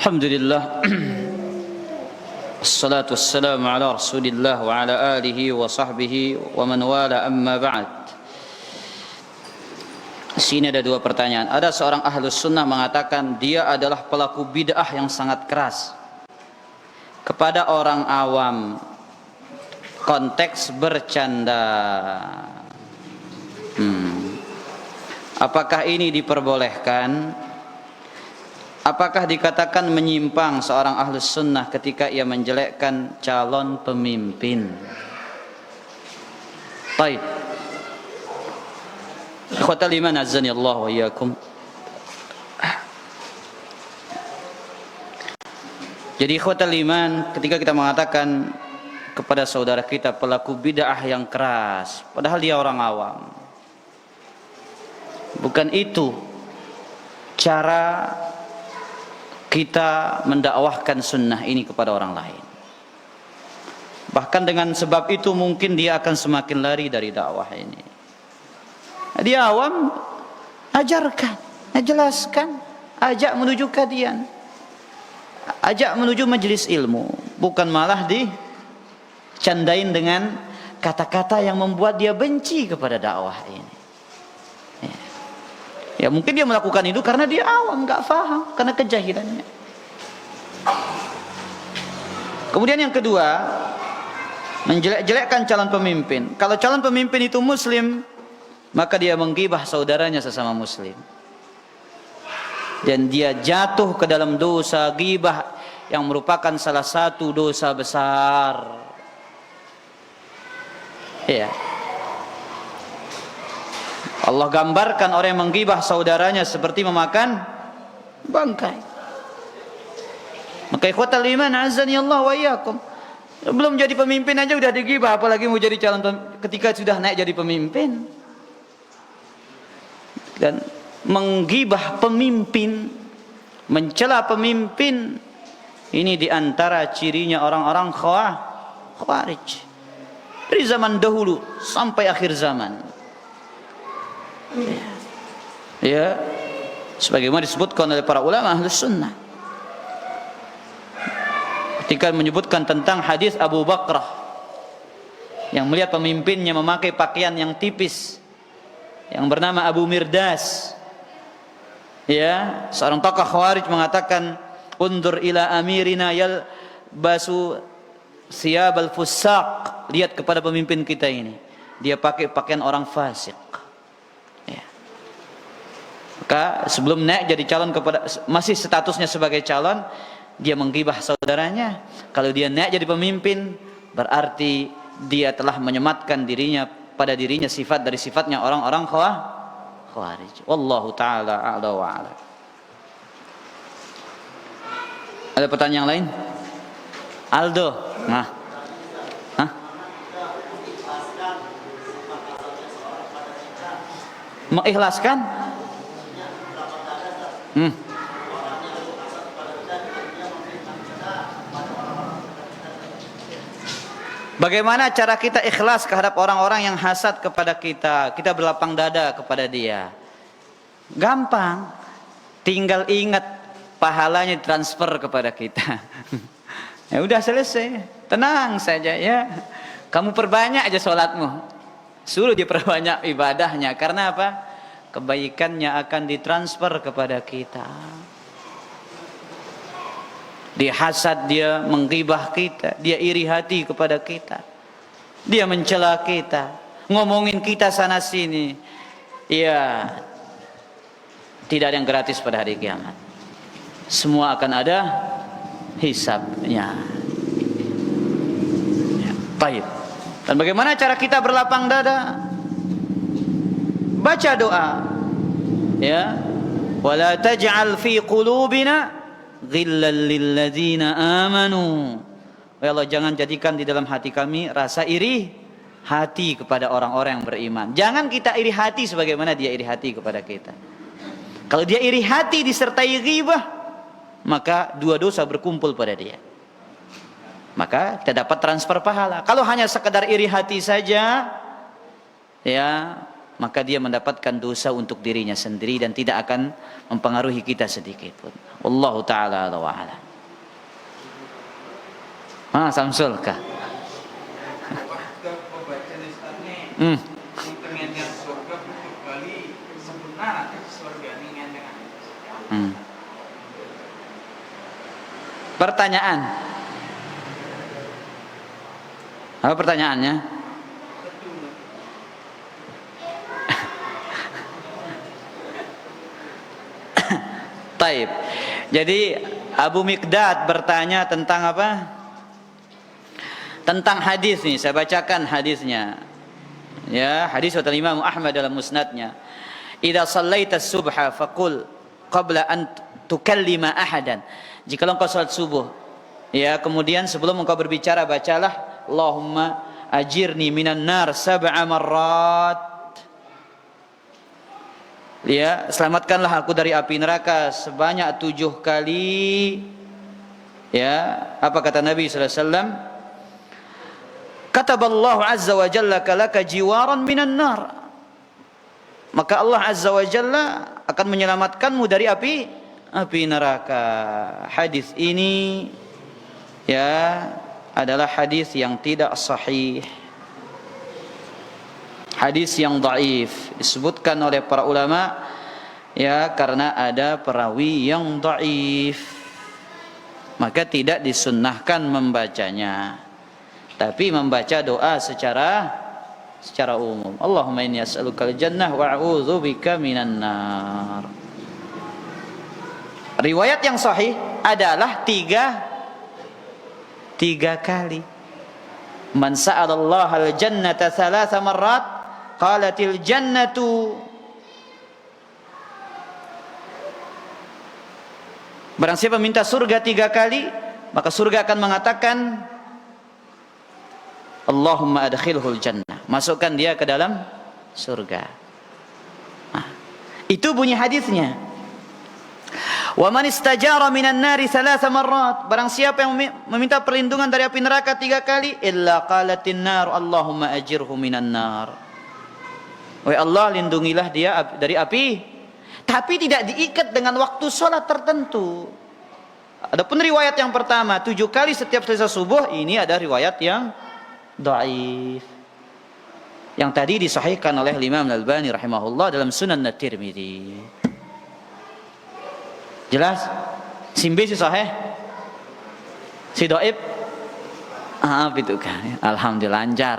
Alhamdulillah. Assalatu wassalamu ala Rasulillah wa ala alihi wa sahbihi wa man wala, amma ba'd. Sini ada dua pertanyaan. Ada seorang ahlus sunnah mengatakan dia adalah pelaku bid'ah yang sangat keras kepada orang awam, konteks bercanda. Apakah ini diperbolehkan? Apakah dikatakan menyimpang seorang ahlus sunnah ketika ia menjelekkan calon pemimpin? Baik. Ikhwatal iman azani Allah wa iyyakum. Jadi ikhwatal iman, ketika kita mengatakan kepada saudara kita pelaku bid'ah yang keras, padahal dia orang awam, bukan itu cara kita mendakwahkan sunnah ini kepada orang lain. Bahkan dengan sebab itu mungkin dia akan semakin lari dari dakwah ini. Dia awam, ajarkan, jelaskan, ajak menuju kajian, ajak menuju majelis ilmu, bukan malah dicandain dengan kata-kata yang membuat dia benci kepada dakwah ini. Ya mungkin dia melakukan itu karena dia awam, nggak paham, karena kejahilannya. Kemudian yang kedua, menjelek-jelekkan calon pemimpin. Kalau calon pemimpin itu muslim, maka dia menggibah saudaranya sesama muslim, dan dia jatuh ke dalam dosa ghibah yang merupakan salah satu dosa besar. Ya, Allah gambarkan orang yang menggibah saudaranya seperti memakan bangkai. Maka ikhwatal iman azani Allah wa iyyakum, belum jadi pemimpin aja udah digibah, apalagi mau jadi calon ketika sudah naik jadi pemimpin. Dan menggibah pemimpin, mencela pemimpin, ini diantara cirinya orang-orang khawarij dari zaman dahulu sampai akhir zaman. Ya, sebagaimana disebutkan oleh para ulama ahlus sunnah ketika menyebutkan tentang hadis Abu Bakrah yang melihat pemimpinnya memakai pakaian yang tipis yang bernama Abu Mirdas. Ya, seorang tokoh khawarij mengatakan, undur ila amirina yalbasu siyabal fusaq, lihat kepada pemimpin kita ini, dia pakai pakaian orang fasik. Maka sebelum naik jadi calon, kepada masih statusnya sebagai calon, dia menggibah saudaranya. Kalau dia naik jadi pemimpin, berarti dia telah menyematkan dirinya pada dirinya sifat dari sifatnya orang-orang khawarij. Wallahu taala a'la wa a'lam. Ada pertanyaan lain? Aldo. Nah. Hah? Mengikhlaskan? Bagaimana cara kita ikhlas terhadap orang-orang yang hasad kepada kita, kita berlapang dada kepada dia? Gampang, tinggal ingat pahalanya transfer kepada kita. Ya udah selesai, tenang saja ya. Kamu perbanyak aja sholatmu, suruh dia perbanyak ibadahnya. Karena apa? Kebaikannya akan ditransfer kepada kita. Dia hasad, dia menggibah kita, dia iri hati kepada kita, dia mencela kita, ngomongin kita sana sini. Ya, tidak ada yang gratis pada hari kiamat. Semua akan ada hisabnya. Ya, baik. Dan bagaimana cara kita berlapang dada? Baca doa. Ya, wala taj'al fi qulubina ghillal lil ladzina amanu. Ya Allah, jangan jadikan di dalam hati kami rasa iri hati kepada orang-orang yang beriman. Jangan kita iri hati sebagaimana dia iri hati kepada kita. Kalau dia iri hati disertai ghibah, maka dua dosa berkumpul pada dia. Maka tidak dapat transfer pahala. Kalau hanya sekedar iri hati saja, ya maka dia mendapatkan dosa untuk dirinya sendiri dan tidak akan mempengaruhi kita sedikit pun. Wallahu taala wa ala. Samsul kah? Pertanyaan. Apa pertanyaannya? Taib. Jadi Abu Miqdad bertanya tentang apa? Tentang hadis nih, saya bacakan hadisnya. Ya, hadis riwayat Imam Ahmad dalam musnadnya. Idza shallaita subha faqul qabla an tukallima ahadan. Jika engkau salat subuh, ya, kemudian sebelum engkau berbicara bacalah Allahumma ajirni minan nar sab'a marrat. Ya, selamatkanlah aku dari api neraka sebanyak 7 kali. Ya, apa kata Nabi sallallahu alaihi wasallam? Kataballahu azza wa jalla laka jiwaran minan nar. Maka Allah azza wa jalla akan menyelamatkanmu dari api neraka. Hadis ini ya adalah hadis yang tidak sahih. Hadis yang dhaif disebutkan oleh para ulama ya karena ada perawi yang dhaif. Maka tidak disunnahkan membacanya. Tapi membaca doa secara umum. Allahumma inni as'alukal jannah wa a'udzubika minan nar. Riwayat yang sahih adalah tiga kali. Man sa'alallaha al-jannata thalatha marrat qalatil jannatu. Barang siapa minta surga 3 kali, maka surga akan mengatakan Allahumma adkhilhul jannah. Masukkan dia ke dalam surga. Itu bunyi hadisnya. Wa man istajara minan nari thalatha marrat. Barang siapa yang meminta perlindungan dari api neraka 3 kali, illa qalatin nar Allahumma ajirhu minan nar. Wahai Allah, lindungilah dia dari api. Tapi tidak diikat dengan waktu sholat tertentu. Adapun riwayat yang pertama 7 kali setiap selesai subuh, ini ada riwayat yang dhaif. Yang tadi disahihkan oleh Imam Al-Albani rahimahullah dalam Sunan At-Tirmidzi. Jelas? Simbi si sahih? Si dhaif? Itu kan. Alhamdulillah lancar.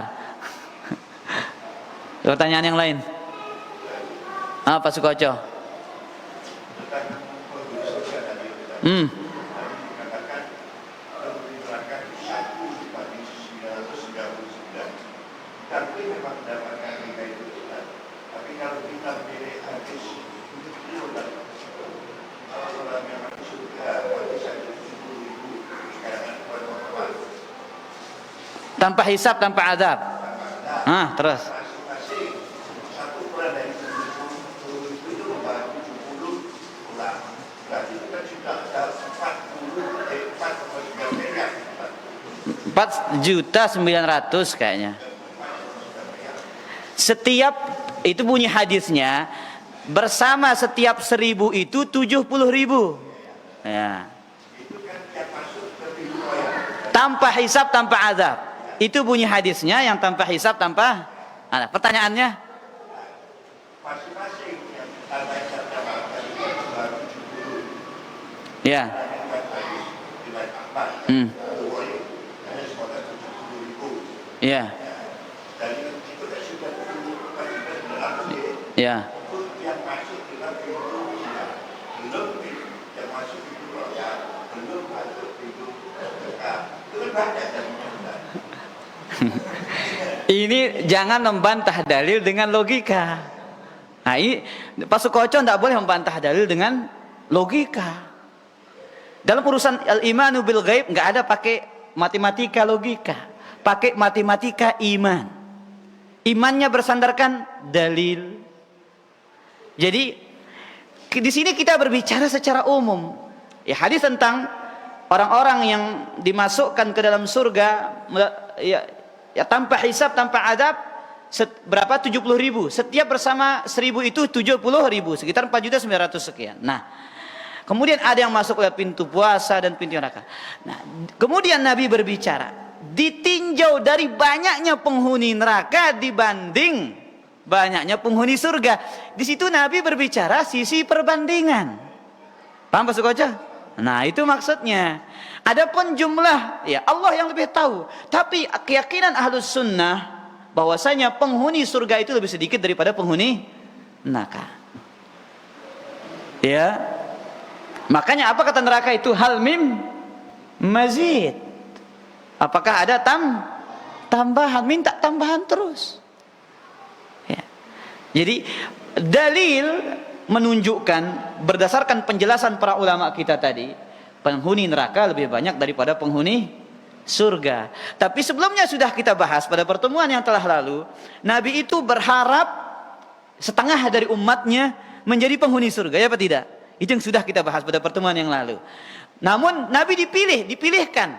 Pertanyaan yang lain? Pak Sukoco? Tapi memang mendapatkan nilai itu besar. Tapi kalau kita pilih hadis untuk diulang, orang yang masuk surga mati saja 70.000 sekarang berapa? Tanpa hisab, tanpa azab. Terus. Masing-masing satu bulan dari 70.000 itu membawa 70 bulan. Berarti kita sudah ada 4,9 miliar. 4.900.000 kayaknya. Setiap itu bunyi hadisnya bersama setiap 1.000 itu 70.000. Ya. Tanpa hisab, tanpa azab. Itu bunyi hadisnya yang tanpa hisab, tanpa azab. Pertanyaannya? Masing-masing yang tanpa hisab, tanpa azab itu baru 70. Ya. Ya. Ya. Yang masuk dalam pintu belum yang masuk pintu roya belum masuk pintu sedekah itu kan banyak dan Ini jangan membantah dalil dengan logika. Nah, ini Pak Sukoco tidak boleh membantah dalil dengan logika. Dalam urusan al-imanu bil ghaib nggak ada pakai matematika logika, pakai matematika iman. Imannya bersandarkan dalil. Jadi di sini kita berbicara secara umum. Ya, hadis tentang orang-orang yang dimasukkan ke dalam surga ya tanpa hisab, tanpa adab, berapa? 70.000. Setiap bersama 1.000 itu 70.000, sekitar 4.900.000 sekian. Nah, kemudian ada yang masuk lewat pintu puasa dan pintu neraka. Nah, kemudian Nabi berbicara, ditinjau dari banyaknya penghuni neraka dibanding banyaknya penghuni surga. Di situ Nabi berbicara sisi perbandingan. Paham Pak Sukoco? Nah, itu maksudnya. Adapun jumlah, ya Allah yang lebih tahu. Tapi keyakinan Ahlus Sunnah bahwasanya penghuni surga itu lebih sedikit daripada penghuni neraka. Ya. Makanya apa kata neraka itu? Hal mim mazid. Apakah ada tambahan? Minta tambahan terus. Ya. Jadi dalil menunjukkan berdasarkan penjelasan para ulama kita tadi, penghuni neraka lebih banyak daripada penghuni surga. Tapi sebelumnya sudah kita bahas pada pertemuan yang telah lalu, Nabi itu berharap setengah dari umatnya menjadi penghuni surga, ya apa tidak? Itu yang sudah kita bahas pada pertemuan yang lalu. Namun Nabi dipilihkan.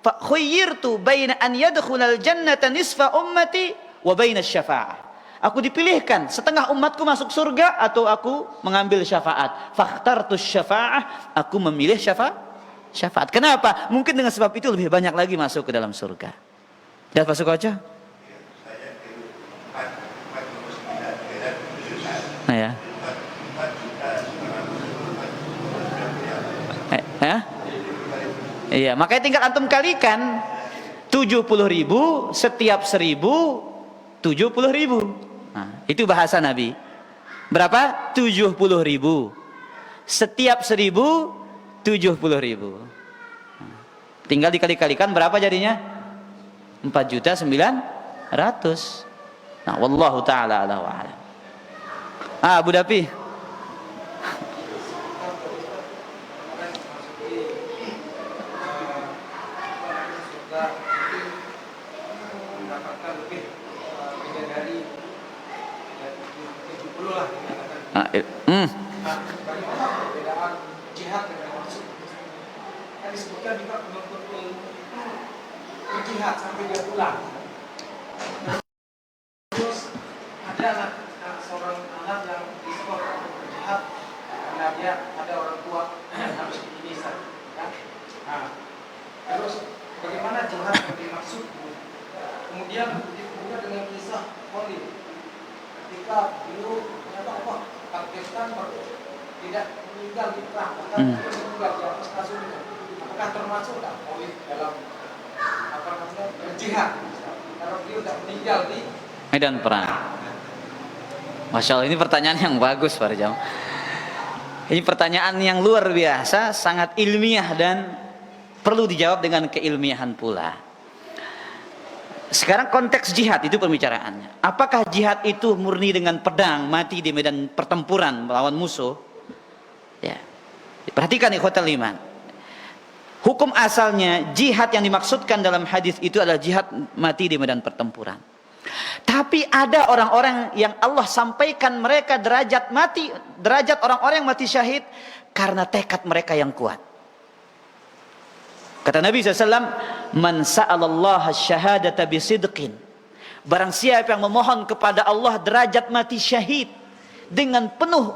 Fa khayyirtu baina an yadkhulal jannata nisfa ummati wa baina syafa'ah. Aku dipilihkan setengah umatku masuk surga atau aku mengambil syafaat. Fakhtartu syafa'ah, aku memilih syafaat. Kenapa? Mungkin dengan sebab itu lebih banyak lagi masuk ke dalam surga. Lihat Pak Sukoco? Nah ya. Iya, makanya tinggal antum kalikan 70.000 setiap 1.000 70.000. Nah, itu bahasa Nabi. Berapa? 70.000. Setiap 1.000 70.000. Tinggal dikali-kalikan berapa jadinya? 4.900.000. Nah, wallahu taala ala wa alam. Abu Dapi. Bagaimana perbedaan jihad dengan maksud? Kan disebutkan juga penuntut ilmu berjihad sampai dia pulang. Terus ada seorang anak yang diskor berjihad karena dia ada orang tua harus dipisah. Ya? Nah, terus bagaimana jihad yang dimaksud? Kemudian dihubungkan dengan kisah Khalid. Ketika dulu ternyata Allah takdirkan tidak meninggal di perang, bahkan meninggal di atas kasurnya. Apakah termasuk tak Khalid dalam berjihad? Karena beliau tidak meninggal di medan perang. Masya Allah, ini pertanyaan yang bagus Pak Rijal. Ini pertanyaan yang luar biasa, sangat ilmiah dan perlu dijawab dengan keilmiahan pula. Sekarang konteks jihad itu pembicaraannya. Apakah jihad itu murni dengan pedang, mati di medan pertempuran melawan musuh? Ya. Perhatikan ikhwatal iman. Hukum asalnya jihad yang dimaksudkan dalam hadis itu adalah jihad mati di medan pertempuran. Tapi ada orang-orang yang Allah sampaikan mereka derajat mati, derajat orang-orang yang mati syahid karena tekad mereka yang kuat. Kata Nabi SAW, man sa'alallaha syahadata bisidqin. Barang siapa yang memohon kepada Allah derajat mati syahid dengan penuh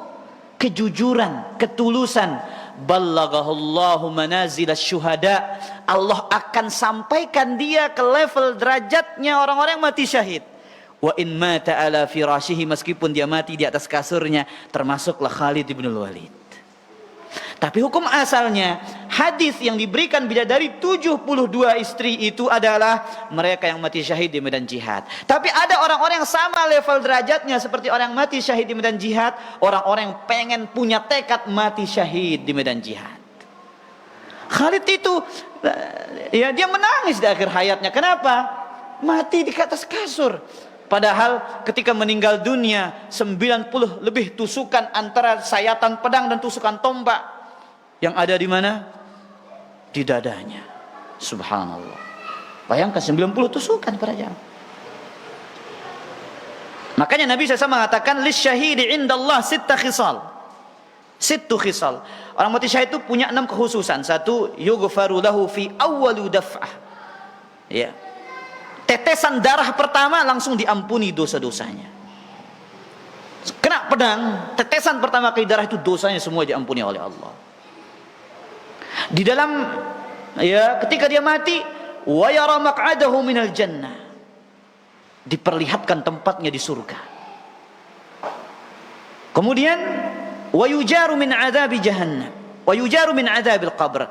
kejujuran, ketulusan, ballaghahullahu manazil syuhada. Allah akan sampaikan dia ke level derajatnya orang-orang yang mati syahid. Wa in mata ala firashihi, meskipun dia mati di atas kasurnya, termasuklah Khalid bin Walid. Tapi hukum asalnya hadis yang diberikan bidadari 72 istri itu adalah mereka yang mati syahid di medan jihad. Tapi ada orang-orang yang sama level derajatnya seperti orang yang mati syahid di medan jihad, orang-orang yang pengen punya tekad mati syahid di medan jihad. Khalid itu ya dia menangis di akhir hayatnya. Kenapa? Mati di atas kasur. Padahal ketika meninggal dunia 90 lebih tusukan antara sayatan pedang dan tusukan tombak yang ada di mana? Di dadanya. Subhanallah. Bayangkan 90 tusukan para jamaah. Makanya Nabi SAW mengatakan lisyahidi indallah sitta khisal. Sittu khisal. Orang mati syahid itu punya 6 kekhususan. Satu, yughfaru lahu fi awwalu daf'ah. Ya. tetesan darah pertama langsung diampuni dosa-dosanya. Kena pedang, tetesan pertama kali darah itu dosanya semua diampuni oleh Allah. Di dalam ketika dia mati, wa yara maq'adahu minal jannah, diperlihatkan tempatnya di surga. Kemudian wa yujaru min adzabi jahannam wa yujaru min adzabil qabr,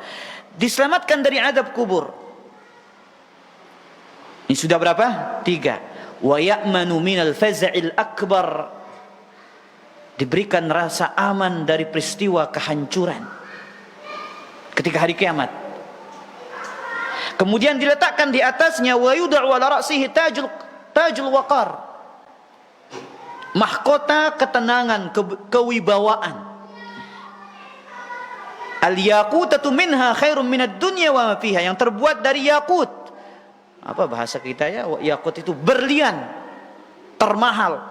diselamatkan dari azab kubur. Ini sudah berapa? 3. Wa ya'manu minal faza'il akbar, diberikan rasa aman dari peristiwa kehancuran ketika hari kiamat. Kemudian diletakkan di atasnya wa yud'u ala ra'sihi tajul waqar, mahkota ketenangan, kewibawaan. Al-yaqutatu minha khairum minad dunya wa ma fiha, yang terbuat dari yakut. Apa bahasa kita ya? Yakut itu berlian termahal,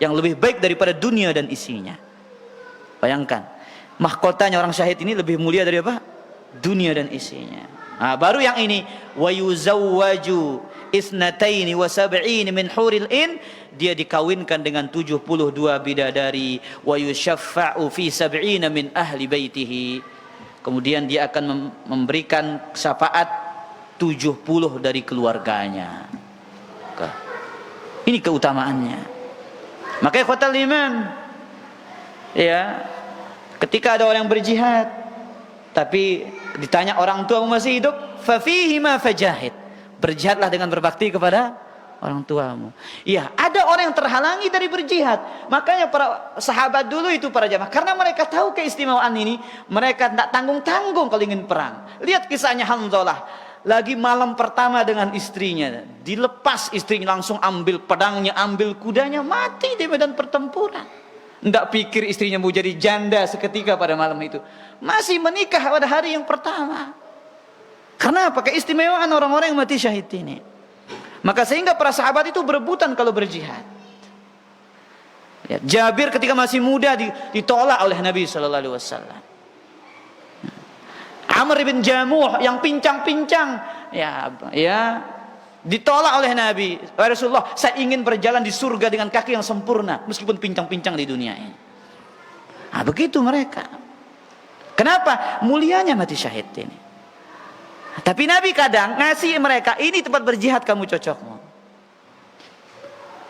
yang lebih baik daripada dunia dan isinya. Bayangkan, mahkotanya orang syahid ini lebih mulia dari apa? Dunia dan isinya. Nah, baru yang ini, wa yuzawwaju isnataini wa sab'in min huril in, dia dikawinkan dengan 72 bidadari, wa yushaffa'u fi sab'ina min ahli baitihi. Kemudian dia akan memberikan syafaat 70 dari keluarganya. Ini keutamaannya. Maka ikhwatal iman, ketika ada orang yang berjihad tapi ditanya orang tuamu masih hidup, fa fihi ma fajahid, berjihadlah dengan berbakti kepada orang tuamu. Iya, ada orang yang terhalangi dari berjihad. Makanya para sahabat dulu itu, para jamaah, karena mereka tahu keistimewaan ini, mereka tidak tanggung-tanggung kalau ingin perang. Lihat kisahnya Hanzalah, lagi malam pertama dengan istrinya, dilepas istrinya, langsung ambil pedangnya, ambil kudanya, mati di medan pertempuran. Tidak pikir istrinya mau jadi janda seketika pada malam itu, masih menikah pada hari yang pertama. Karena apa? Keistimewaan orang-orang yang mati syahid ini. Maka sehingga para sahabat itu berebutan kalau berjihad. Jabir ketika masih muda ditolak oleh Nabi Sallallahu Alaihi Wasallam. Amr bin Jamuh yang pincang-pincang, ditolak oleh Nabi. Rasulullah, saya ingin berjalan di surga dengan kaki yang sempurna meskipun pincang-pincang di dunia ini. Nah, begitu mereka. Kenapa? Mulianya mati syahid ini. Tapi Nabi kadang ngasih mereka, ini tempat berjihad, kamu cocokmu.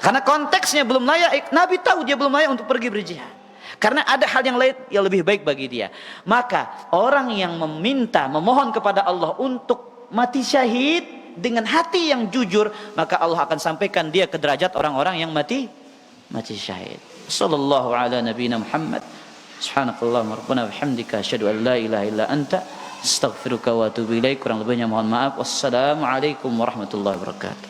Karena konteksnya belum layak. Nabi tahu dia belum layak untuk pergi berjihad, karena ada hal yang lain yang lebih baik bagi dia. Maka orang yang memohon kepada Allah untuk mati syahid dengan hati yang jujur, maka Allah akan sampaikan dia ke derajat orang-orang yang mati syahid. Sallallahu ala nabiyina Muhammad. Subhanakallahumma rabbana wa bihamdika asyhadu an la ilaha illa anta astaghfiruka wa atubu ilaik. Kurang lebihnya mohon maaf. Wassalamualaikum warahmatullahi wabarakatuh.